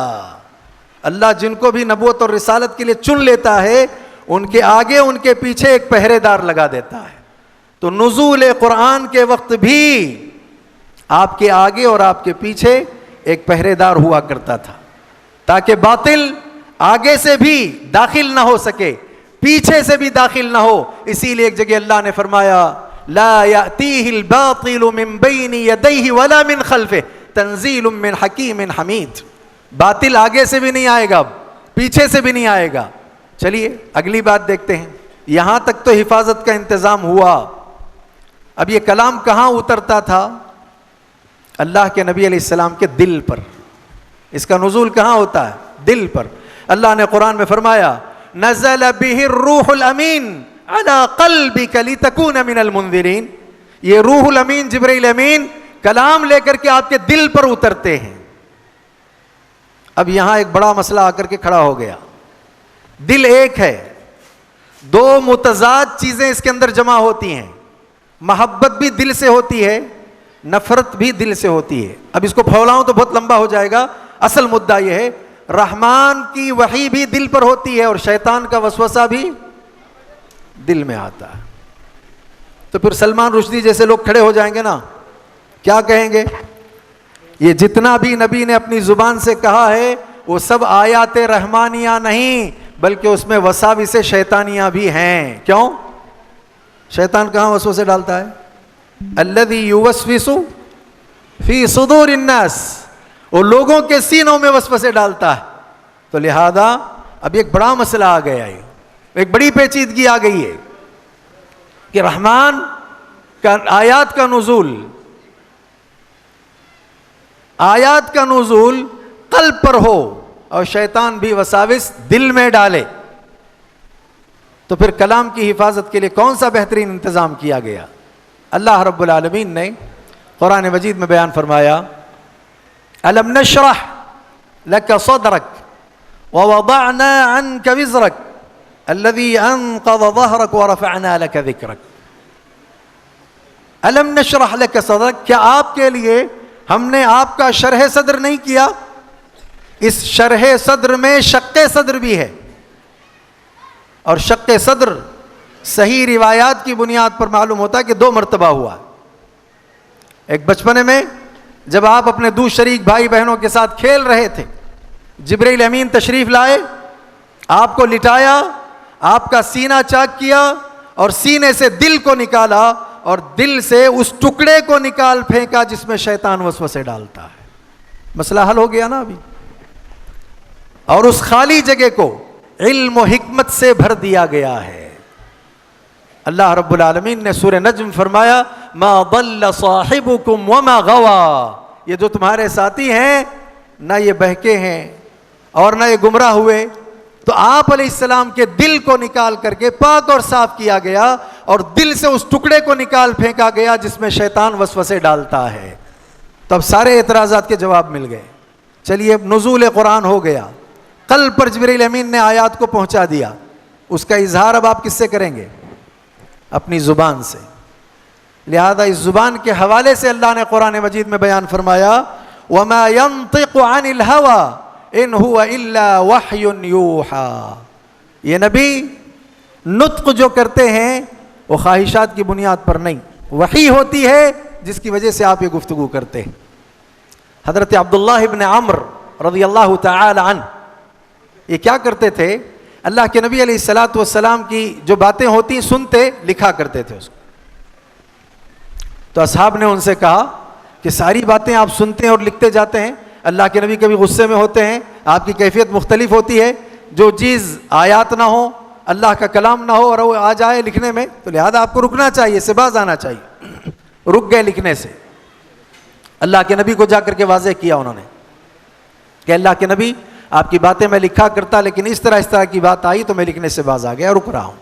اللہ جن کو بھی نبوت اور رسالت کے لیے چن لیتا ہے ان کے آگے ان کے پیچھے ایک پہرے دار لگا دیتا ہے. تو نزول قرآن کے وقت بھی آپ کے آگے اور آپ کے پیچھے ایک پہرے دار ہوا کرتا تھا تاکہ باطل آگے سے بھی داخل نہ ہو سکے, پیچھے سے بھی داخل نہ ہو. اسی لیے ایک جگہ اللہ نے فرمایا لا یأتیہ الباطل من بین یدیہ ولا من خلفہ تنزیل من حکیم حمید. باطل آگے سے بھی نہیں آئے گا، پیچھے سے بھی نہیں آئے گا۔ چلیے اگلی بات دیکھتے ہیں۔ یہاں تک تو حفاظت کا انتظام ہوا، اب یہ کلام کہاں اترتا تھا؟ اللہ کے نبی علیہ السلام کے دل پر۔ اس کا نزول کہاں ہوتا ہے؟ دل پر۔ اللہ نے قرآن میں فرمایا نزل به الروح الامین علی قلبک لتکون من المنذرین، یہ روح الامین جبرائیل امین کلام لے کر کے آپ کے دل پر اترتے ہیں۔ اب یہاں ایک بڑا مسئلہ آ کر کے کھڑا ہو گیا۔ دل ایک ہے، دو متضاد چیزیں اس کے اندر جمع ہوتی ہیں، محبت بھی دل سے ہوتی ہے، نفرت بھی دل سے ہوتی ہے۔ اب اس کو پھولاؤں تو بہت لمبا ہو جائے گا، اصل مدعا یہ ہے رحمان کی وحی بھی دل پر ہوتی ہے اور شیطان کا وسوسہ بھی دل میں آتا ہے۔ تو پھر سلمان رشدی جیسے لوگ کھڑے ہو جائیں گے نا، کیا کہیں گے؟ یہ جتنا بھی نبی نے اپنی زبان سے کہا ہے وہ سب آیات رحمانیہ نہیں، بلکہ اس میں وساوس شیطانیہ بھی ہیں۔ کیوں؟ شیطان کہاں وسوسے ڈالتا ہے؟ الذی یوسوس فی صدور الناس، وہ لوگوں کے سینوں میں وسوسے ڈالتا ہے۔ تو لہذا اب ایک بڑا مسئلہ آ گیا ہے، ایک بڑی پیچیدگی آ گئی ہے کہ رحمان کا آیات کا نزول قلب پر ہو اور شیطان بھی وساوس دل میں ڈالے، تو پھر کلام کی حفاظت کے لیے کون سا بہترین انتظام کیا گیا؟ اللہ رب العالمین نے قرآن مجید میں بیان فرمایا أَلَمْ نَشْرَحْ لَكَ صَدْرَكَ وَوَضَعْنَا عَنْكَ وِزْرَكَ الَّذِي أَنْقَضَ ظَهْرَكَ وَرَفَعْنَا لَكَ ذِكْرَكَ۔ أَلَمْ نَشْرَحْ لَكَ صَدْرَكَ، کیا آپ کے لیے ہم نے آپ کا شرح صدر نہیں کیا؟ اس شرح صدر میں شق صدر بھی ہے، اور شق صدر صحیح روایات کی بنیاد پر معلوم ہوتا ہے کہ 2 مرتبہ ہوا۔ ایک بچپنے میں جب آپ اپنے دو شریک بھائی بہنوں کے ساتھ کھیل رہے تھے، جبرائیل امین تشریف لائے، آپ کو لٹایا، آپ کا سینہ چاک کیا اور سینے سے دل کو نکالا اور دل سے اس ٹکڑے کو نکال پھینکا جس میں شیطان وسوسے ڈالتا ہے۔ مسئلہ حل ہو گیا نا ابھی؟ اور اس خالی جگہ کو علم و حکمت سے بھر دیا گیا ہے۔ اللہ رب العالمین نے سورہ نجم فرمایا ما ضل صاحبکم وما غوا، یہ جو تمہارے ساتھی ہیں نہ یہ بہکے ہیں اور نہ یہ گمراہ ہوئے۔ تو آپ علیہ السلام کے دل کو نکال کر کے پاک اور صاف کیا گیا اور دل سے اس ٹکڑے کو نکال پھینکا گیا جس میں شیطان وسوسے ڈالتا ہے۔ تب سارے اعتراضات کے جواب مل گئے۔ چلیے اب نزول قرآن ہو گیا، قلب پر جبرائیل امین نے آیات کو پہنچا دیا، اس کا اظہار اب آپ کس سے کریں گے؟ اپنی زبان سے۔ لہذا اس زبان کے حوالے سے اللہ نے قرآن مجید میں بیان فرمایا وَمَا يَنطِقُ عَنِ الْهَوَىٰ إِنْ هُوَ إِلَّا وَحْيٌ يُوحَىٰ، یہ نبی نطق جو کرتے ہیں وہ خواہشات کی بنیاد پر نہیں، وحی ہوتی ہے جس کی وجہ سے آپ یہ گفتگو کرتے ہیں۔ حضرت عبداللہ ابن عمرو رضی اللہ تعالی عنہ یہ کیا کرتے تھے؟ اللہ کے نبی علیہ السلام کی جو باتیں ہوتی سنتے، لکھا کرتے تھے اس کو۔ تو اصحاب نے ان سے کہا کہ ساری باتیں آپ سنتے ہیں اور لکھتے جاتے ہیں، اللہ کے نبی کبھی غصے میں ہوتے ہیں، آپ کی کیفیت مختلف ہوتی ہے، جو چیز آیات نہ ہو، اللہ کا کلام نہ ہو اور وہ آ جائے لکھنے میں، تو لہذا آپ کو رکنا چاہیے، سے باز آنا چاہیے۔ رک گئے لکھنے سے۔ اللہ کے نبی کو جا کر کے واضح کیا انہوں نے کہ اللہ کے نبی آپ کی باتیں میں لکھا کرتا، لیکن اس طرح کی بات آئی تو میں لکھنے سے باز آ گیا، رک رہا ہوں۔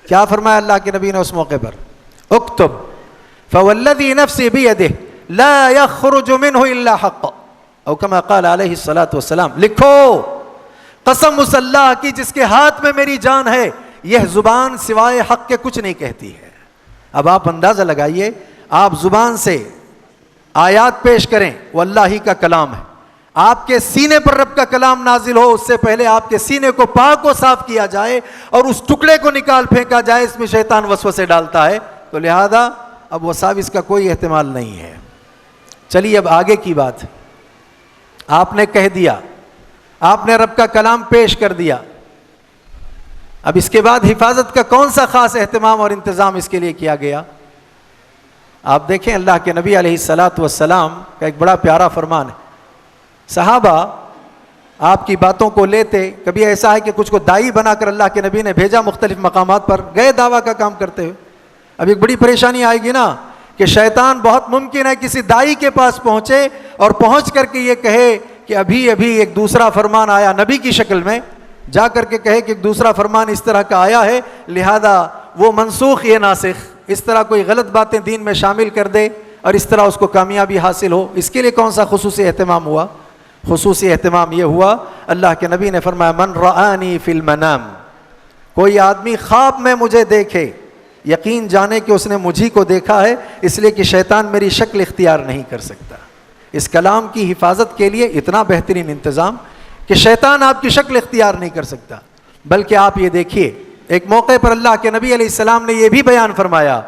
کیا فرمایا اللہ کے نبی نے اس موقع پر؟ اکتب فوالذی نفسی بیدہ لا یخرج منہ الا حق، او کما قال علیہ الصلاۃ والسلام، لکھو قسم اس اللہ کی جس کے ہاتھ میں میری جان ہے، یہ زبان سوائے حق کے کچھ نہیں کہتی ہے۔ اب آپ اندازہ لگائیے، آپ زبان سے آیات پیش کریں، وہ اللہ ہی کا کلام ہے، آپ کے سینے پر رب کا کلام نازل ہو، اس سے پہلے آپ کے سینے کو پاک و صاف کیا جائے اور اس ٹکڑے کو نکال پھینکا جائے، اس میں شیطان وسوسے ڈالتا ہے، تو لہذا اب وساوس کا کوئی احتمال نہیں ہے۔ چلیے اب آگے کی بات، آپ نے کہہ دیا، آپ نے رب کا کلام پیش کر دیا، اب اس کے بعد حفاظت کا کون سا خاص اہتمام اور انتظام اس کے لیے کیا گیا؟ آپ دیکھیں اللہ کے نبی علیہ الصلاۃ والسلام کا ایک بڑا پیارا فرمان ہے۔ صحابہ آپ کی باتوں کو لیتے. کبھی ایسا ہے کہ کچھ کو دائی بنا کر اللہ کے نبی نے بھیجا مختلف مقامات پر, گئے دعویٰ کا کام کرتے ہوئے. اب ایک بڑی پریشانی آئے گی نا کہ شیطان بہت ممکن ہے کسی دائی کے پاس پہنچے اور پہنچ کر کے یہ کہے کہ ابھی ایک دوسرا فرمان آیا نبی کی شکل میں, جا کر کے کہے کہ ایک دوسرا فرمان اس طرح کا آیا ہے, لہذا وہ منسوخ یہ ناسخ, اس طرح کوئی غلط باتیں دین میں شامل کر دے اور اس طرح اس کو کامیابی حاصل ہو. اس کے لیے کون سا خصوصی اہتمام ہوا؟ خصوصی اہتمام یہ ہوا, اللہ کے نبی نے فرمایا من رآنی فی المنام, کوئی آدمی خواب میں مجھے دیکھے, یقین جانے کہ اس نے مجھی کو دیکھا ہے, اس لیے کہ شیطان میری شکل اختیار نہیں کر سکتا. اس کلام کی حفاظت کے لیے اتنا بہترین انتظام کہ شیطان آپ کی شکل اختیار نہیں کر سکتا. بلکہ آپ یہ دیکھیے, ایک موقع پر اللہ کے نبی علیہ السلام نے یہ بھی بیان فرمایا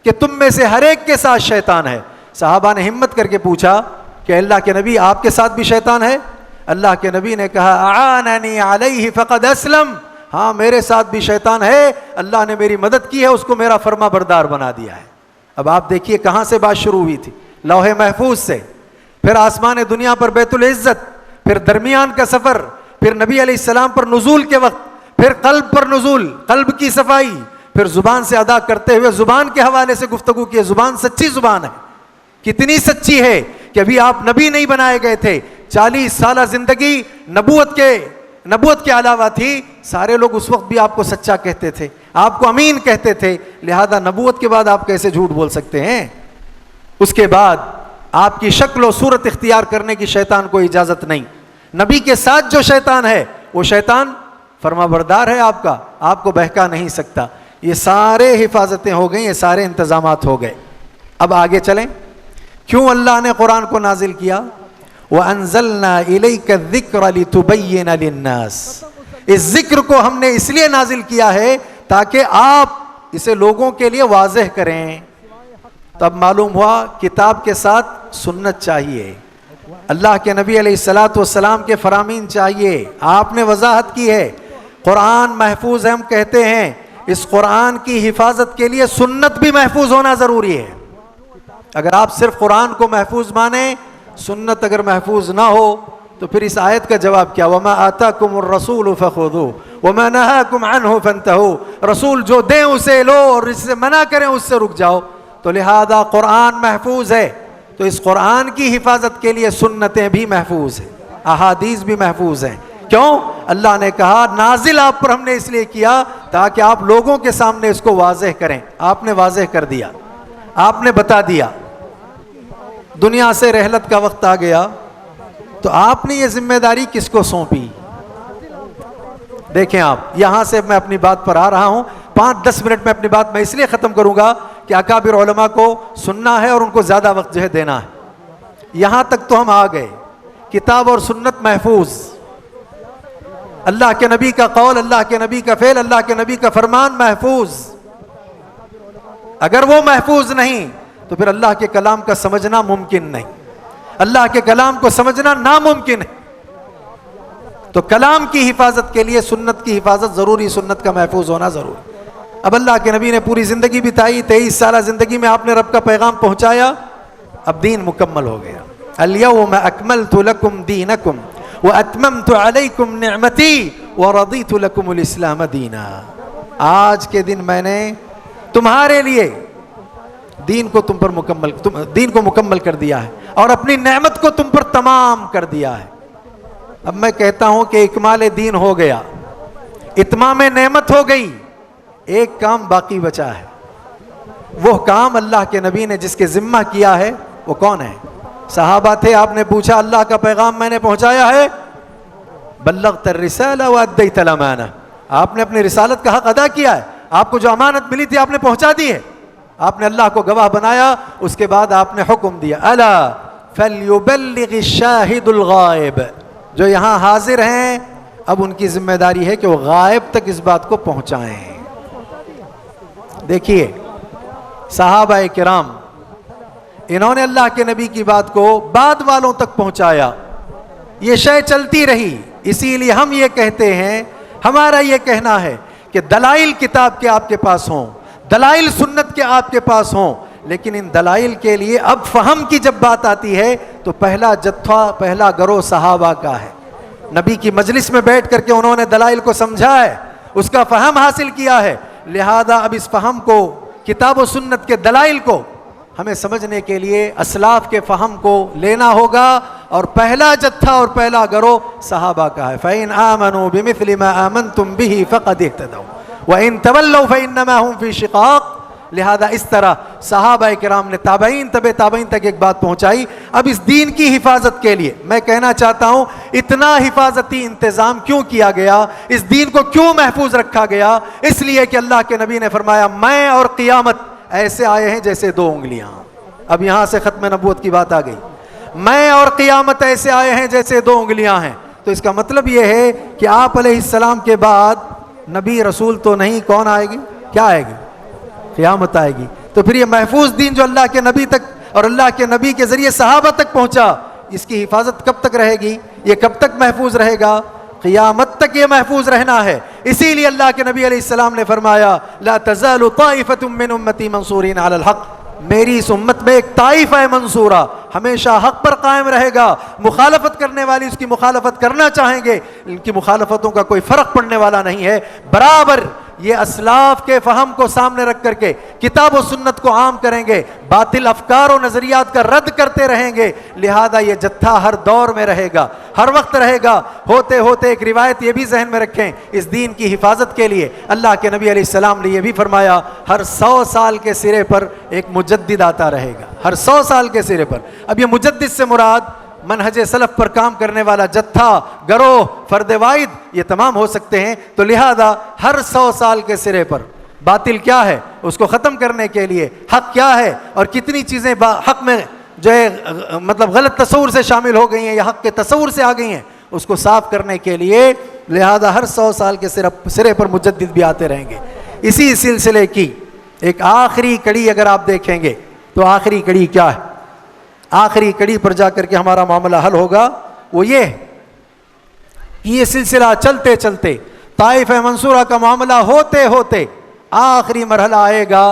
کہ تم میں سے ہر ایک کے ساتھ شیطان ہے. صحابہ نے ہمت کر کے پوچھا کہ اللہ کے نبی آپ کے ساتھ بھی شیطان ہے؟ اللہ کے نبی نے کہا اعاننی علیہ فقد اسلم, ہاں میرے ساتھ بھی شیطان ہے, اللہ نے میری مدد کی ہے, اس کو میرا فرما بردار بنا دیا ہے. اب آپ دیکھیے کہاں سے بات شروع ہوئی تھی, لوح محفوظ سے, پھر آسمان دنیا پر بیت العزت, پھر درمیان کا سفر, پھر نبی علیہ السلام پر نزول کے وقت, پھر قلب پر نزول, قلب کی صفائی, پھر زبان سے ادا کرتے ہوئے زبان کے حوالے سے گفتگو کی. زبان سچی زبان ہے, کتنی سچی ہے کہ ابھی آپ نبی نہیں بنائے گئے تھے, 40 سالہ زندگی نبوت کے علاوہ تھی, سارے لوگ اس وقت بھی آپ کو سچا کہتے تھے, آپ کو امین کہتے تھے, لہذا نبوت کے بعد آپ کیسے جھوٹ بول سکتے ہیں؟ اس کے بعد آپ کی شکل و صورت اختیار کرنے کی شیطان کو اجازت نہیں. نبی کے ساتھ جو شیطان ہے وہ شیطان فرما بردار ہے آپ کا, آپ کو بہکا نہیں سکتا. یہ سارے حفاظتیں ہو گئیں, یہ سارے انتظامات ہو گئے. اب آگے چلیں, کیوں اللہ نے قرآن کو نازل کیا؟ وَأَنزَلْنَا إِلَيْكَ الذِّكْرَ لِتُبَيِّنَ لِلنَّاسِ, اس ذکر کو ہم نے اس لیے نازل کیا ہے تاکہ آپ اسے لوگوں کے لیے واضح کریں. تب معلوم ہوا کتاب کے ساتھ سنت چاہیے, اللہ کے نبی علیہ السلام کے فرامین چاہیے. آپ نے وضاحت کی ہے قرآن محفوظ ہے, ہم کہتے ہیں اس قرآن کی حفاظت کے لیے سنت بھی محفوظ ہونا ضروری ہے. اگر آپ صرف قرآن کو محفوظ مانیں, سنت اگر محفوظ نہ ہو تو پھر اس آیت کا جواب کیا؟ وَمَا آتَاكُمُ الرَّسُولُ فَخُذُوهُ وَمَا نَهَاكُمْ عَنْهُ فَانْتَهُوا, رسول جو دیں اسے لو اور اس سے منع کریں اس سے رک جاؤ. تو لہذا قرآن محفوظ ہے, تو اس قرآن کی حفاظت کے لیے سنتیں بھی محفوظ ہیں, احادیث بھی محفوظ ہیں. کیوں؟ اللہ نے کہا نازل آپ پر ہم نے اس لیے کیا تاکہ آپ لوگوں کے سامنے اس کو واضح کریں. آپ نے واضح کر دیا, آپ نے بتا دیا. دنیا سے رحلت کا وقت آ گیا تو آپ نے یہ ذمہ داری کس کو سونپی؟ دیکھیں آپ, یہاں سے میں اپنی بات پر آ رہا ہوں. 5-10 منٹ میں اپنی بات میں اس لیے ختم کروں گا کہ اکابر علماء کو سننا ہے اور ان کو زیادہ وقت جو ہے دینا ہے. یہاں تک تو ہم آ گئے, کتاب اور سنت محفوظ, اللہ کے نبی کا قول, اللہ کے نبی کا فعل, اللہ کے نبی کا فرمان محفوظ. اگر وہ محفوظ نہیں تو پھر اللہ کے کلام کا سمجھنا ممکن نہیں, اللہ کے کلام کو سمجھنا ناممکن ہے. تو کلام کی حفاظت کے لیے سنت کی حفاظت ضروری, سنت کا محفوظ ہونا ضروری. اب اللہ کے نبی نے پوری زندگی بتائی, 23 سالہ زندگی میں آپ نے رب کا پیغام پہنچایا, اب دین مکمل ہو گیا. اليوم اکملت لکم دینکم واتممت علیکم نعمتی ورضیت لکم الاسلام دینا. آج کے دن میں نے تمہارے لیے دین کو مکمل کر دیا ہے اور اپنی نعمت کو تم پر تمام کر دیا ہے. اب میں کہتا ہوں کہ اکمال دین ہو گیا, اتمام نعمت ہو گئی, ایک کام باقی بچا ہے. وہ کام اللہ کے نبی نے جس کے ذمہ کیا ہے وہ کون ہے؟ صحابہ تھے, آپ نے پوچھا اللہ کا پیغام میں نے پہنچایا ہے؟ بلغت الرسالہ وادیت الامانہ, آپ نے اپنی رسالت کا حق ادا کیا ہے, آپ کو جو امانت ملی تھی آپ نے پہنچا دی ہے, آپ نے اللہ کو گواہ بنایا. اس کے بعد آپ نے حکم دیا الا فلیبلغ الشاہد الغائب, جو یہاں حاضر ہیں اب ان کی ذمہ داری ہے کہ وہ غائب تک اس بات کو پہنچائیں. دیکھیے صحابہ کرام, انہوں نے اللہ کے نبی کی بات کو بعد والوں تک پہنچایا, یہ شے چلتی رہی. اسی لیے ہم یہ کہتے ہیں, ہمارا یہ کہنا ہے کہ دلائل کتاب کے آپ کے پاس ہوں, دلائل سنت کے آپ کے پاس ہوں, لیکن ان دلائل کے لیے اب فہم کی جب بات آتی ہے تو پہلا جتھا, پہلا گروہ صحابہ کا ہے. نبی کی مجلس میں بیٹھ کر کے انہوں نے دلائل کو سمجھا ہے، اس کا فہم حاصل کیا ہے، لہذا اب اس فہم کو، کتاب و سنت کے دلائل کو ہمیں سمجھنے کے لیے اسلاف کے فہم کو لینا ہوگا، اور پہلا جتھا اور پہلا گروہ صحابہ کا ہے۔ فَإِنْ آمَنُوا بِمِثْلِ مَا آمَنْتُمْ بِهِ فَقَدِ اهْتَدَوْا وَإِنْ تَوَلَّوْا فَإِنَّمَا هُمْ فِي شِقَاقٍ۔ لہذا اس طرح صحابہ کرام نے تابعین تبع تابعین تک ایک بات پہنچائی۔ اب اس دین کی حفاظت کے لیے میں کہنا چاہتا ہوں، اتنا حفاظتی انتظام کیوں کیا گیا، اس دین کو کیوں محفوظ رکھا گیا؟ اس لیے کہ اللہ کے نبی نے فرمایا میں اور قیامت ایسے آئے ہیں جیسے دو انگلیاں۔ اب یہاں سے ختم نبوت کی بات آ گئی، میں اور قیامت ایسے آئے ہیں جیسے دو انگلیاں ہیں۔ تو اس کا مطلب یہ ہے کہ آپ علیہ السلام کے بعد نبی رسول تو نہیں، کون آئے گی؟ کیا آئے گی؟ قیامت آئے گی۔ تو پھر یہ محفوظ دین جو اللہ کے نبی تک اور اللہ کے نبی کے ذریعے صحابہ تک پہنچا، اس کی حفاظت کب تک رہے گی؟ یہ کب تک محفوظ رہے گا؟ قیامت تک یہ محفوظ رہنا ہے۔ اسی لیے اللہ کے نبی علیہ السلام نے فرمایا لا تزال طائفة من امتی منصورین علی الحق، میری اس امت میں ایک طائفہ منصورہ ہمیشہ حق پر قائم رہے گا، مخالفت کرنے والی اس کی مخالفت کرنا چاہیں گے، ان کی مخالفتوں کا کوئی فرق پڑنے والا نہیں ہے، برابر یہ اسلاف کے فہم کو سامنے رکھ کر کے کتاب و سنت کو عام کریں گے، باطل افکار و نظریات کا رد کرتے رہیں گے۔ لہذا یہ جتھا ہر دور میں رہے گا، ہر وقت رہے گا۔ ہوتے ہوتے ایک روایت یہ بھی ذہن میں رکھیں، اس دین کی حفاظت کے لیے اللہ کے نبی علیہ السلام نے یہ بھی فرمایا ہر 100 سال کے سرے پر ایک مجدد آتا رہے گا، ہر 100 سال کے سرے پر۔ اب یہ مجدد سے مراد منہج سلف پر کام کرنے والا جتھا، گروہ، فرد واحد، یہ تمام ہو سکتے ہیں۔ تو لہذا ہر 100 سال کے سرے پر باطل کیا ہے اس کو ختم کرنے کے لیے حق کیا ہے، اور کتنی چیزیں حق میں جو ہے مطلب غلط تصور سے شامل ہو گئی ہیں یا حق کے تصور سے آ گئی ہیں، اس کو صاف کرنے کے لیے لہذا ہر 100 سال کے سرے پر مجدد بھی آتے رہیں گے۔ اسی سلسلے کی ایک آخری کڑی اگر آپ دیکھیں گے تو آخری کڑی کیا ہے؟ آخری کڑی پر جا کر کے ہمارا معاملہ حل ہوگا، وہ یہ ہے کہ یہ سلسلہ چلتے چلتے طائفہ منصورہ کا معاملہ ہوتے ہوتے آخری مرحلہ آئے گا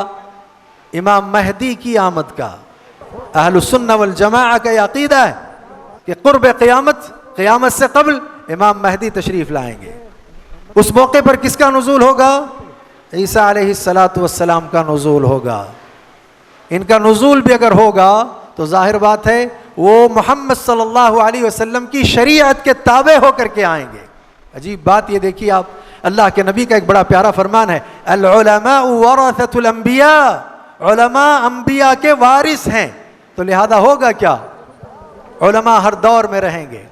امام مہدی کی آمد کا۔ اہل السنہ والجماعہ کا یہ عقیدہ ہے کہ قرب قیامت سے قبل امام مہدی تشریف لائیں گے۔ اس موقع پر کس کا نزول ہوگا؟ عیسیٰ علیہ السلام کا نزول ہوگا۔ ان کا نزول بھی اگر ہوگا تو ظاہر بات ہے وہ محمد صلی اللہ علیہ وسلم کی شریعت کے تابع ہو کر کے آئیں گے۔ عجیب بات یہ دیکھیے آپ، اللہ کے نبی کا ایک بڑا پیارا فرمان ہے العلماء ورثۃ الانبیاء، علماء انبیاء کے وارث ہیں۔ تو لہذا ہوگا کیا؟ علماء ہر دور میں رہیں گے،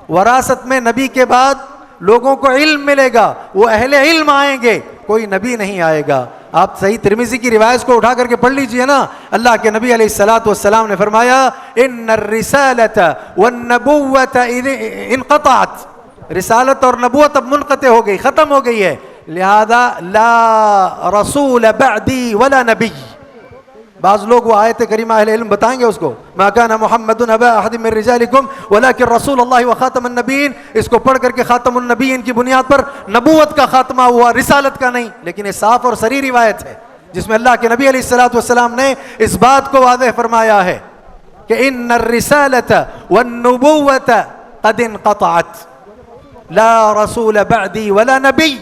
وراثت میں نبی کے بعد لوگوں کو علم ملے گا، وہ اہل علم آئیں گے، کوئی نبی نہیں آئے گا۔ آپ صحیح ترمذی کی روایت کو اٹھا کر کے پڑھ لیجئے نا، اللہ کے نبی علیہ السلام نے فرمایا ان الرسالۃ والنبوۃ انقطعت، رسالت اور نبوت اب منقطع ہو گئی، ختم ہو گئی ہے، لہذا لا رسول بعدی ولا نبی۔ بعض لوگ وہ آیت کریمہ اہل علم بتائیں گے اس کو ما کان محمد ابا احد من رجالکم ولکن رسول اللہ وخاتم النبیین، اس کو پڑھ کر کے خاتم النبیین کی بنیاد پر نبوت کا خاتمہ ہوا، رسالت کا نہیں۔ لیکن یہ صاف اور صریح روایت ہے جس میں اللہ کے نبی علیہ السلام نے اس بات کو واضح فرمایا ہے کہ ان الرسالۃ والنبوۃ قد انقطعت لا رسول بعدی ولا نبی،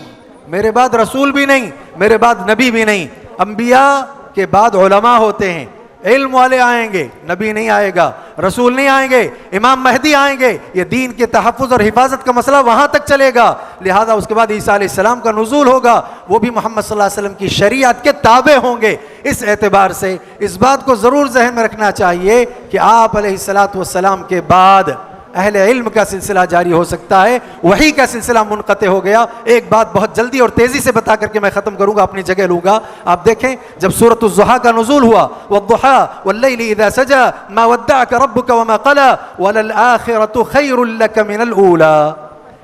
میرے بعد رسول بھی نہیں، میرے بعد نبی بھی نہیں۔ انبیاء کے بعد علماء ہوتے ہیں، علم والے آئیں گے، نبی نہیں آئے گا، رسول نہیں آئیں گے، امام مہدی آئیں گے۔ یہ دین کے تحفظ اور حفاظت کا مسئلہ وہاں تک چلے گا۔ لہذا اس کے بعد عیسیٰ علیہ السلام کا نزول ہوگا، وہ بھی محمد صلی اللہ علیہ وسلم کی شریعت کے تابع ہوں گے۔ اس اعتبار سے اس بات کو ضرور ذہن میں رکھنا چاہیے کہ آپ علیہ السلام کے بعد اہل علم کا سلسلہ جاری ہو سکتا ہے، وحی کا سلسلہ منقطع ہو گیا۔ ایک بات بہت جلدی اور تیزی سے بتا کر کے میں ختم کروں گا، اپنی جگہ لوں گا۔ آپ دیکھیں جب سورۃ الضحیٰ کا نزول ہوا والضحیٰ واللیل اذا سجى ما ودعك ربك وما قلى وللآخرة خیر لك من الاولى،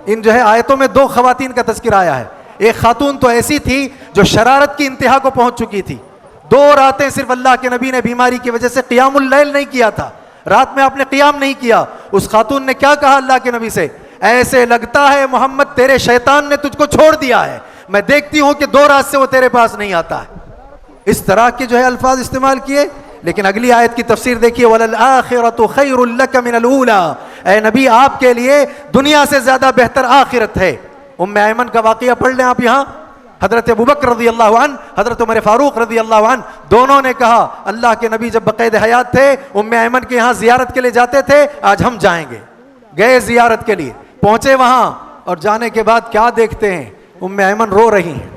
ان جو ہے آیتوں میں دو خواتین کا تذکرہ آیا ہے۔ ایک خاتون تو ایسی تھی جو شرارت کی انتہا کو پہنچ چکی تھی، 2 راتیں صرف اللہ کے نبی نے بیماری کی وجہ سے قیام اللیل نہیں کیا تھا، رات میں آپ نے قیام نہیں کیا۔ اس خاتون نے کیا کہا اللہ کے نبی سے؟ ایسے لگتا ہے محمد تیرے شیطان نے تجھ کو چھوڑ دیا ہے، میں دیکھتی ہوں کہ 2 رات سے وہ تیرے پاس نہیں آتا ہے۔ اس طرح کے جو ہے الفاظ استعمال کیے۔ لیکن اگلی آیت کی تفسیر دیکھیے وَلَلْآخِرَةُ خَيْرٌ لَكَ مِنَ الْأُولَى، اے نبی آپ کے لیے دنیا سے زیادہ بہتر آخرت ہے۔ ام ایمن کا واقعہ پڑھ لیں آپ یہاں، حضرت ابوبکر رضی اللہ عنہ، حضرت عمر فاروق رضی اللہ عنہ، دونوں نے کہا اللہ کے نبی جب بقید حیات تھے ام ایمن کے یہاں زیارت کے لیے جاتے تھے، آج ہم جائیں گے۔ گئے زیارت کے لیے، پہنچے وہاں اور جانے کے بعد کیا دیکھتے ہیں، ام ایمن رو رہی ہیں،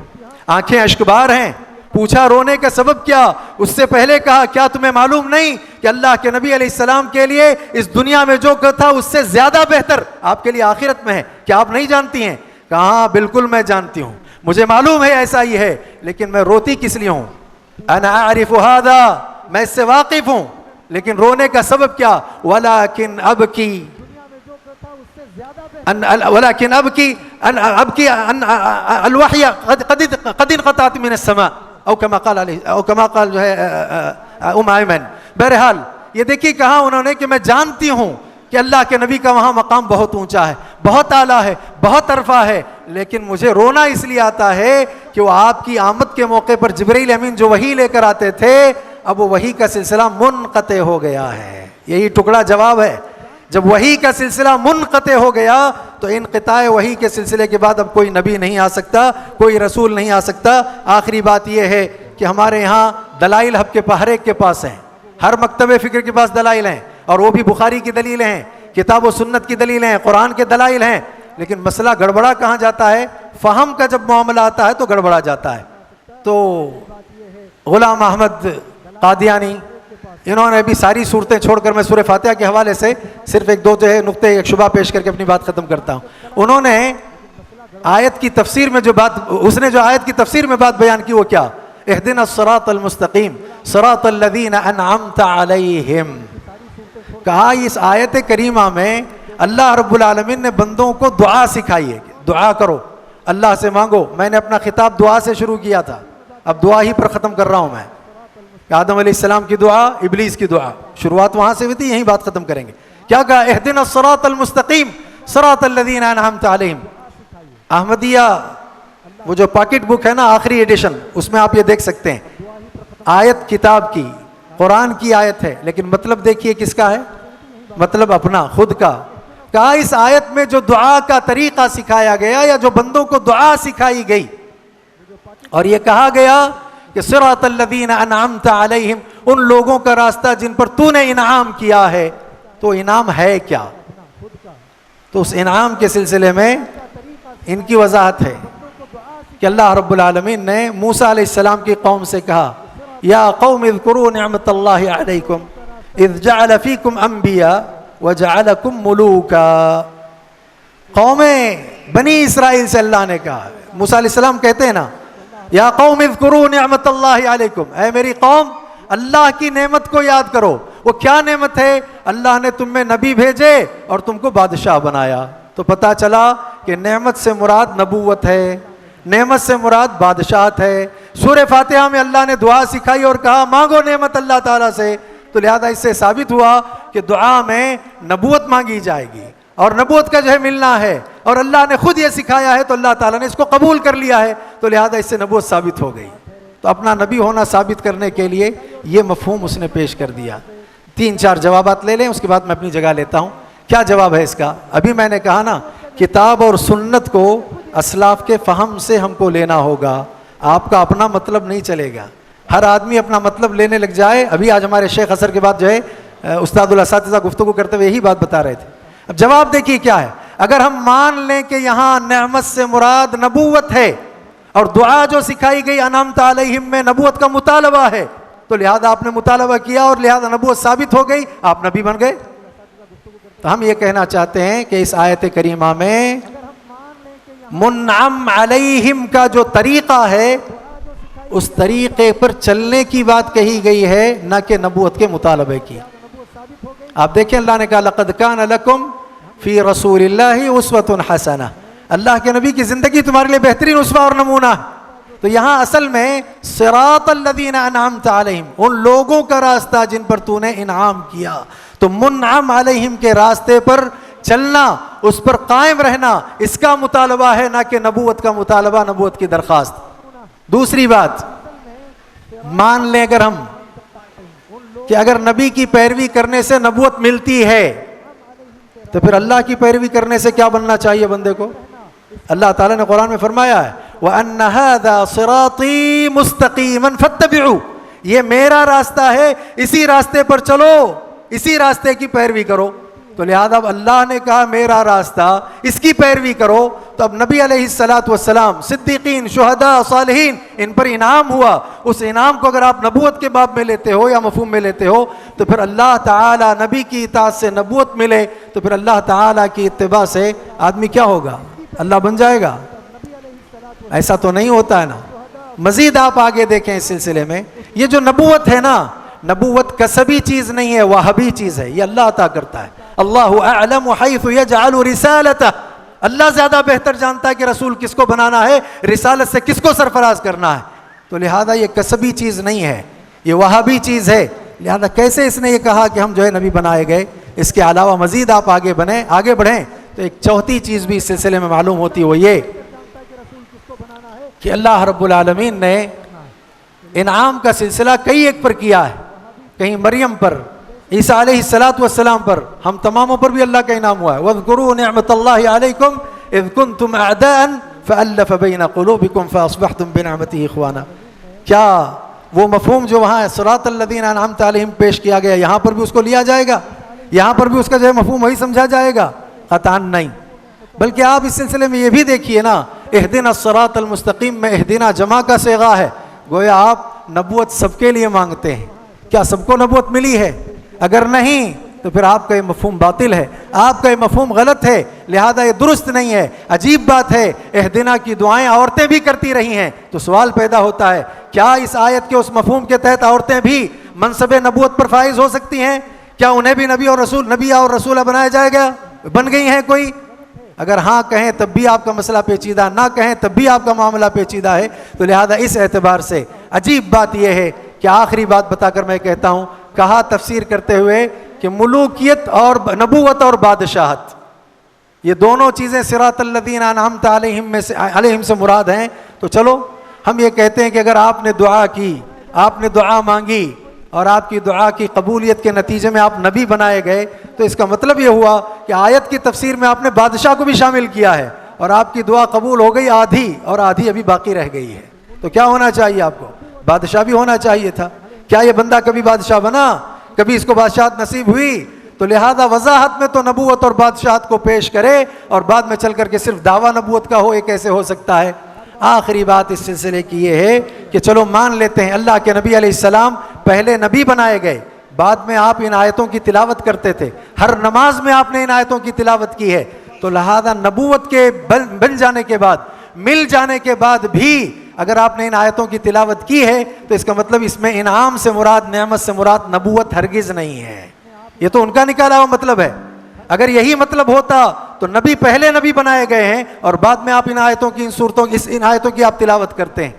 آنکھیں اشکبار ہیں۔ پوچھا رونے کا سبب کیا؟ اس سے پہلے کہا کیا تمہیں معلوم نہیں کہ اللہ کے نبی علیہ السلام کے لیے اس دنیا میں جو تھا اس سے زیادہ بہتر آپ کے لیے آخرت میں ہے؟ کیا آپ نہیں جانتی ہیں؟ کہا بالکل میں جانتی ہوں، مجھے معلوم ہے ایسا ہی ہے، لیکن میں روتی کس لیے ہوں؟ انا اعرف هذا، میں اس سے واقف ہوں، لیکن رونے کا سبب کیا؟ ولكن ابکی ولكن ابکی ان الوحی قد انقطعت من السماء، او کما قال جو ہے ام ایمن۔ بہرحال یہ دیکھیے کہا انہوں نے کہ میں جانتی ہوں کہ اللہ کے نبی کا وہاں مقام بہت اونچا ہے، بہت اعلیٰ ہے، بہت عرفہ ہے، لیکن مجھے رونا اس لیے آتا ہے کہ وہ آپ کی آمد کے موقع پر جبرائیل امین جو وحی لے کر آتے تھے، اب وہ وحی کا سلسلہ منقطع ہو گیا ہے۔ یہی ٹکڑا جواب ہے، جب وحی کا سلسلہ منقطع ہو گیا تو انقطاع وحی کے سلسلے کے بعد اب کوئی نبی نہیں آ سکتا، کوئی رسول نہیں آ سکتا۔ آخری بات یہ ہے کہ ہمارے یہاں دلائل ہر ایک کے پاس ہیں، ہر مکتب فکر کے پاس دلائل ہیں، اور وہ بھی بخاری کی دلیلیں ہیں، کتاب و سنت کی دلیلیں ہیں، قرآن کے دلائل ہیں، لیکن مسئلہ گڑبڑا کہاں جاتا ہے؟ فہم کا جب معاملہ آتا ہے تو گڑبڑا جاتا ہے۔ تو غلام احمد قادیانی انہوں نے بھی ساری صورتیں چھوڑ کر، میں سورہ فاتحہ کے حوالے سے صرف ایک دو جو ہے نقطے ایک شبہ پیش کر کے اپنی بات ختم کرتا ہوں۔ انہوں نے آیت کی تفسیر میں جو بات، اس نے جو آیت کی تفسیر میں بات بیان کی وہ کیا؟ اہدنا الصراط المستقیم صراط الذین انعمت علیہم۔ کہا اس آیت کریمہ میں اللہ رب العالمین نے بندوں کو دعا سکھائی ہے، دعا کرو، اللہ سے مانگو۔ میں نے اپنا خطاب دعا سے شروع کیا تھا، اب دعا ہی پر ختم کر رہا ہوں میں۔ آدم علیہ السلام کی دعا، ابلیس کی دعا، شروعات وہاں سے ہوئی تھی، یہیں بات ختم کریں گے۔ کیا کہا؟ اہدنا الصراط المستقیم صراط الذین انعمت علیہم۔ احمدیہ وہ جو پاکٹ بک ہے نا آخری ایڈیشن، اس میں آپ یہ دیکھ سکتے ہیں، آیت کتاب کی، قرآن کی آیت ہے، لیکن مطلب دیکھیے کس کا ہے؟ مطلب اپنا خود کا۔ کہا اس آیت میں جو دعا کا طریقہ سکھایا گیا یا جو بندوں کو دعا سکھائی گئی، اور یہ کہا گیا کہ صراط الذین انعمت علیہم، ان لوگوں کا راستہ جن پر تو نے انعام کیا ہے، تو انعام ہے کیا؟ تو اس انعام کے سلسلے میں ان کی وضاحت ہے کہ اللہ رب العالمین نے موسیٰ علیہ السلام کی قوم سے کہا یا قوم اذکروا نعمت اللہ علیکم اذ جعل فیکم انبیاء وجعلکم ملوکا۔ قوم بنی اسرائیل سے اللہ نے کہا، موسیٰ علیہ السلام کہتے ہیں نا یا قوم اذکروا نعمت اللہ علیکم، اے میری قوم اللہ کی نعمت کو یاد کرو۔ وہ کیا نعمت ہے؟ اللہ نے تم میں نبی بھیجے اور تم کو بادشاہ بنایا۔ تو پتا چلا کہ نعمت سے مراد نبوت ہے، نعمت سے مراد بادشاہت ہے۔ سورہ فاتحہ میں اللہ نے دعا سکھائی اور کہا مانگو نعمت اللہ تعالیٰ سے، تو لہذا اس سے ثابت ہوا کہ دعا میں نبوت مانگی جائے گی، اور نبوت کا جو ہے ملنا ہے، اور اللہ نے خود یہ سکھایا ہے تو اللہ تعالیٰ نے اس کو قبول کر لیا ہے، تو لہذا اس سے نبوت ثابت ہو گئی۔ تو اپنا نبی ہونا ثابت کرنے کے لیے یہ مفہوم اس نے پیش کر دیا۔ 3-4 جوابات لے لیں، اس کے بعد میں اپنی جگہ لیتا ہوں۔ کیا جواب ہے اس کا؟ ابھی میں نے کہا نا کتاب اور سنت کو اسلاف کے فہم سے ہم کو لینا ہوگا، آپ کا اپنا مطلب نہیں چلے گا۔ ہر آدمی اپنا مطلب لینے لگ جائے۔ ابھی آج ہمارے شیخ اثر کے بعد جو ہے استاد الاساتذہ گفتگو کرتے ہوئے یہی بات بتا رہے تھے۔ اب جواب دیکھیے کیا ہے۔ اگر ہم مان لیں کہ یہاں نعمت سے مراد نبوت ہے اور دعا جو سکھائی گئی انعمت علیہم میں نبوت کا مطالبہ ہے، تو لہذا آپ نے مطالبہ کیا اور لہذا نبوت ثابت ہو گئی، آپ نبی بن گئے۔ تو ہم یہ کہنا چاہتے ہیں کہ اس آیت کریمہ میں منعم علیہم کا جو طریقہ ہے اس طریقے پر چلنے کی بات کہی گئی ہے، نہ کہ نبوت کے مطالبے کی۔ آپ دیکھیں اللہ نے کہا لقد کان لکم فی رسول اللہ اسوۃ حسنہ، اللہ کے نبی کی زندگی تمہارے لیے بہترین اسوہ اور نمونہ ہے۔ تو یہاں اصل میں صراط الذین انعمت علیہم، ان لوگوں کا راستہ جن پر تو نے انعام کیا، تو منعم علیہم کے راستے پر چلنا، اس پر قائم رہنا، اس کا مطالبہ ہے، نہ کہ نبوت کا مطالبہ، نبوت کی درخواست۔ دوسری بات، مان لیں اگر ہم کہ اگر نبی کی پیروی کرنے سے نبوت ملتی ہے تو پھر اللہ کی پیروی کرنے سے کیا بننا چاہیے بندے کو؟ اللہ تعالیٰ نے قرآن میں فرمایا ہے وَأَنَّ هَذَا صِرَاطِي مُسْتَقِيمًا فَاتَّبِعُوا، یہ میرا راستہ ہے، اسی راستے پر چلو، اسی راستے کی پیروی کرو۔ تو لہذا اب اللہ نے کہا میرا راستہ، اس کی پیروی کرو، تو اب نبی علیہ السلام، صدیقین، شہداء، صالحین، ان پر انعام ہوا، اس انعام کو اگر آپ نبوت کے باب میں لیتے ہو یا مفہوم میں لیتے ہو تو پھر اللہ تعالیٰ نبی کی اطاعت سے نبوت ملے تو پھر اللہ تعالیٰ کی اتباع سے آدمی کیا ہوگا؟ اللہ بن جائے گا؟ ایسا تو نہیں ہوتا ہے نا۔ مزید آپ آگے دیکھیں اس سلسلے میں، یہ جو نبوت ہے نا، نبوت کسبی چیز نہیں ہے، وہابی چیز ہے، یہ اللہ عطا کرتا ہے۔ اللہ اعلم حیث یجعل رسالتہ، اللہ زیادہ بہتر جانتا ہے کہ رسول کس کو بنانا ہے، رسالت سے کس کو سرفراز کرنا ہے، تو لہذا یہ کسبی چیز نہیں ہے، یہ وہابی چیز ہے۔ لہذا کیسے اس نے یہ کہا کہ ہم جو ہے نبی بنائے گئے؟ اس کے علاوہ مزید آپ آگے بڑھیں تو ایک چوتھی چیز بھی اس سلسلے میں معلوم ہوتی ہے، وہ یہ کہ اللہ رب العالمین نے انعام کا سلسلہ کئی ایک پر کیا ہے، کہیں مریم پر، عیسیٰ علیہ السلام پر، ہم تماموں پر بھی اللہ کا انعام ہوا ہے۔ وَاذْكُرُوا نِعْمَةَ اللَّهِ عَلَيْكُمْ إِذْ كُنْتُمْ أَعْدَاءً فَأَلَّفَ بَيْنَ قُلُوبِكُمْ فَأَصْبَحْتُمْ بِنِعْمَتِهِ إِخْوَانًا۔ کیا وہ مفہوم جو وہاں صراط الذین انعمت علیہم پیش کیا گیا یہاں پر بھی اس کو لیا جائے گا؟ یہاں پر بھی اس کا جو ہے مفہوم وہی سمجھا جائے گا؟ قطعاً نہیں، بلکہ آپ اس سلسلے میں یہ بھی دیکھیے نا، اہدنا الصراط المستقیم میں اہدنا جمع کا صیغہ ہے، گویا آپ نبوت سب کے لیے مانگتے ہیں۔ کیا سب کو نبوت ملی ہے؟ اگر نہیں تو پھر آپ کا یہ مفہوم باطل ہے، آپ کا یہ مفہوم غلط ہے، لہذا یہ درست نہیں ہے۔ عجیب بات ہے، اہدنا کی دعائیں عورتیں بھی کرتی رہی ہیں، تو سوال پیدا ہوتا ہے کیا اس آیت کے اس مفہوم کے تحت عورتیں بھی منصب نبوت پر فائز ہو سکتی ہیں؟ کیا انہیں بھی نبی اور رسولہ بنایا جائے گا؟ بن گئی ہیں کوئی؟ اگر ہاں کہیں تب بھی آپ کا مسئلہ پیچیدہ، نہ کہیں تب بھی آپ کا معاملہ پیچیدہ ہے۔ تو لہذا اس اعتبار سے عجیب بات یہ ہے کہ آخری بات بتا کر میں کہتا ہوں، کہا تفسیر کرتے ہوئے کہ ملوکیت اور نبوت اور بادشاہت، یہ دونوں چیزیں صراط الذین انعمت علیہم سے مراد ہیں۔ تو چلو ہم یہ کہتے ہیں کہ اگر آپ نے دعا کی، آپ نے دعا مانگی اور آپ کی دعا کی قبولیت کے نتیجے میں آپ نبی بنائے گئے، تو اس کا مطلب یہ ہوا کہ آیت کی تفسیر میں آپ نے بادشاہ کو بھی شامل کیا ہے، اور آپ کی دعا قبول ہو گئی آدھی، اور آدھی ابھی باقی رہ گئی ہے۔ تو کیا ہونا چاہیے آپ کو؟ بادشاہ بھی ہونا چاہیے تھا۔ کیا یہ بندہ کبھی بادشاہ بنا؟ کبھی اس کو بادشاہت نصیب ہوئی؟ تو لہذا وضاحت میں تو نبوت اور بادشاہت کو پیش کرے اور بعد میں چل کر کے صرف دعویٰ نبوت کا ہو، یہ کیسے ہو سکتا ہے؟ آخری بات اس سلسلے کی یہ ہے کہ چلو مان لیتے ہیں اللہ کے نبی علیہ السلام پہلے نبی بنائے گئے، بعد میں آپ ان آیتوں کی تلاوت کرتے تھے، ہر نماز میں آپ نے ان آیتوں کی تلاوت کی ہے، تو لہذا نبوت کے بن جانے کے بعد، مل جانے کے بعد بھی اگر آپ نے ان آیتوں کی تلاوت کی ہے تو اس کا مطلب اس میں انعام سے مراد، نعمت سے مراد نبوت ہرگز نہیں ہے۔ یہ تو ان کا نکالا ہوا مطلب ہے۔ اگر یہی مطلب ہوتا تو نبی پہلے نبی بنائے گئے ہیں اور بعد میں آپ ان آیتوں کی ان آیتوں کی آپ تلاوت کرتے ہیں،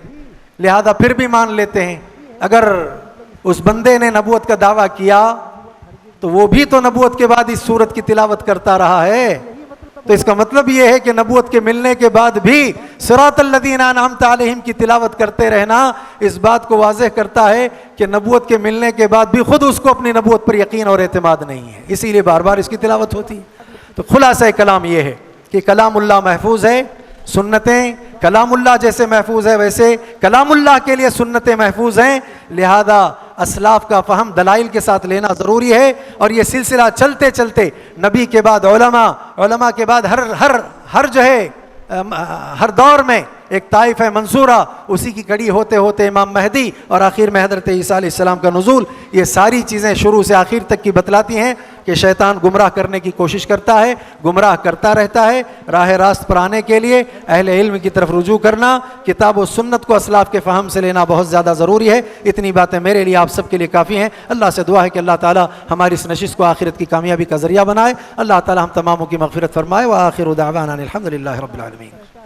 لہذا پھر بھی مان لیتے ہیں اگر اس بندے نے نبوت کا دعویٰ کیا تو وہ بھی تو نبوت کے بعد اس سورت کی تلاوت کرتا رہا ہے، تو اس کا مطلب یہ ہے کہ نبوت کے ملنے کے بعد بھی صراط الذین انعمت علیہم کی تلاوت کرتے رہنا اس بات کو واضح کرتا ہے کہ نبوت کے ملنے کے بعد بھی خود اس کو اپنی نبوت پر یقین اور اعتماد نہیں ہے، اسی لیے بار بار اس کی تلاوت ہوتی ہے۔ تو خلاصہ کلام یہ ہے کہ کلام اللہ محفوظ ہے، سنتیں کلام اللہ جیسے محفوظ ہے ویسے کلام اللہ کے لیے سنتیں محفوظ ہیں، لہذا اسلاف کا فہم دلائل کے ساتھ لینا ضروری ہے، اور یہ سلسلہ چلتے چلتے نبی کے بعد علماء کے بعد ہر جو ہے ہر دور میں ایک طائفہ منصورہ، اسی کی کڑی ہوتے ہوتے امام مہدی اور آخر میں حضرت عیسیٰ علیہ السلام کا نزول، یہ ساری چیزیں شروع سے آخر تک کی بتلاتی ہیں کہ شیطان گمراہ کرنے کی کوشش کرتا ہے، گمراہ کرتا رہتا ہے۔ راہ راست پر آنے کے لیے اہل علم کی طرف رجوع کرنا، کتاب و سنت کو اسلاف کے فہم سے لینا بہت زیادہ ضروری ہے۔ اتنی باتیں میرے لیے آپ سب کے لیے کافی ہیں۔ اللہ سے دعا ہے کہ اللہ تعالی ہماری اس نشست کو آخرت کی کامیابی کا ذریعہ بنائے۔ اللہ تعالی ہم تماموں کی مغفرت فرمائے۔ وآخر دعوانا الحمد للہ رب العالمین۔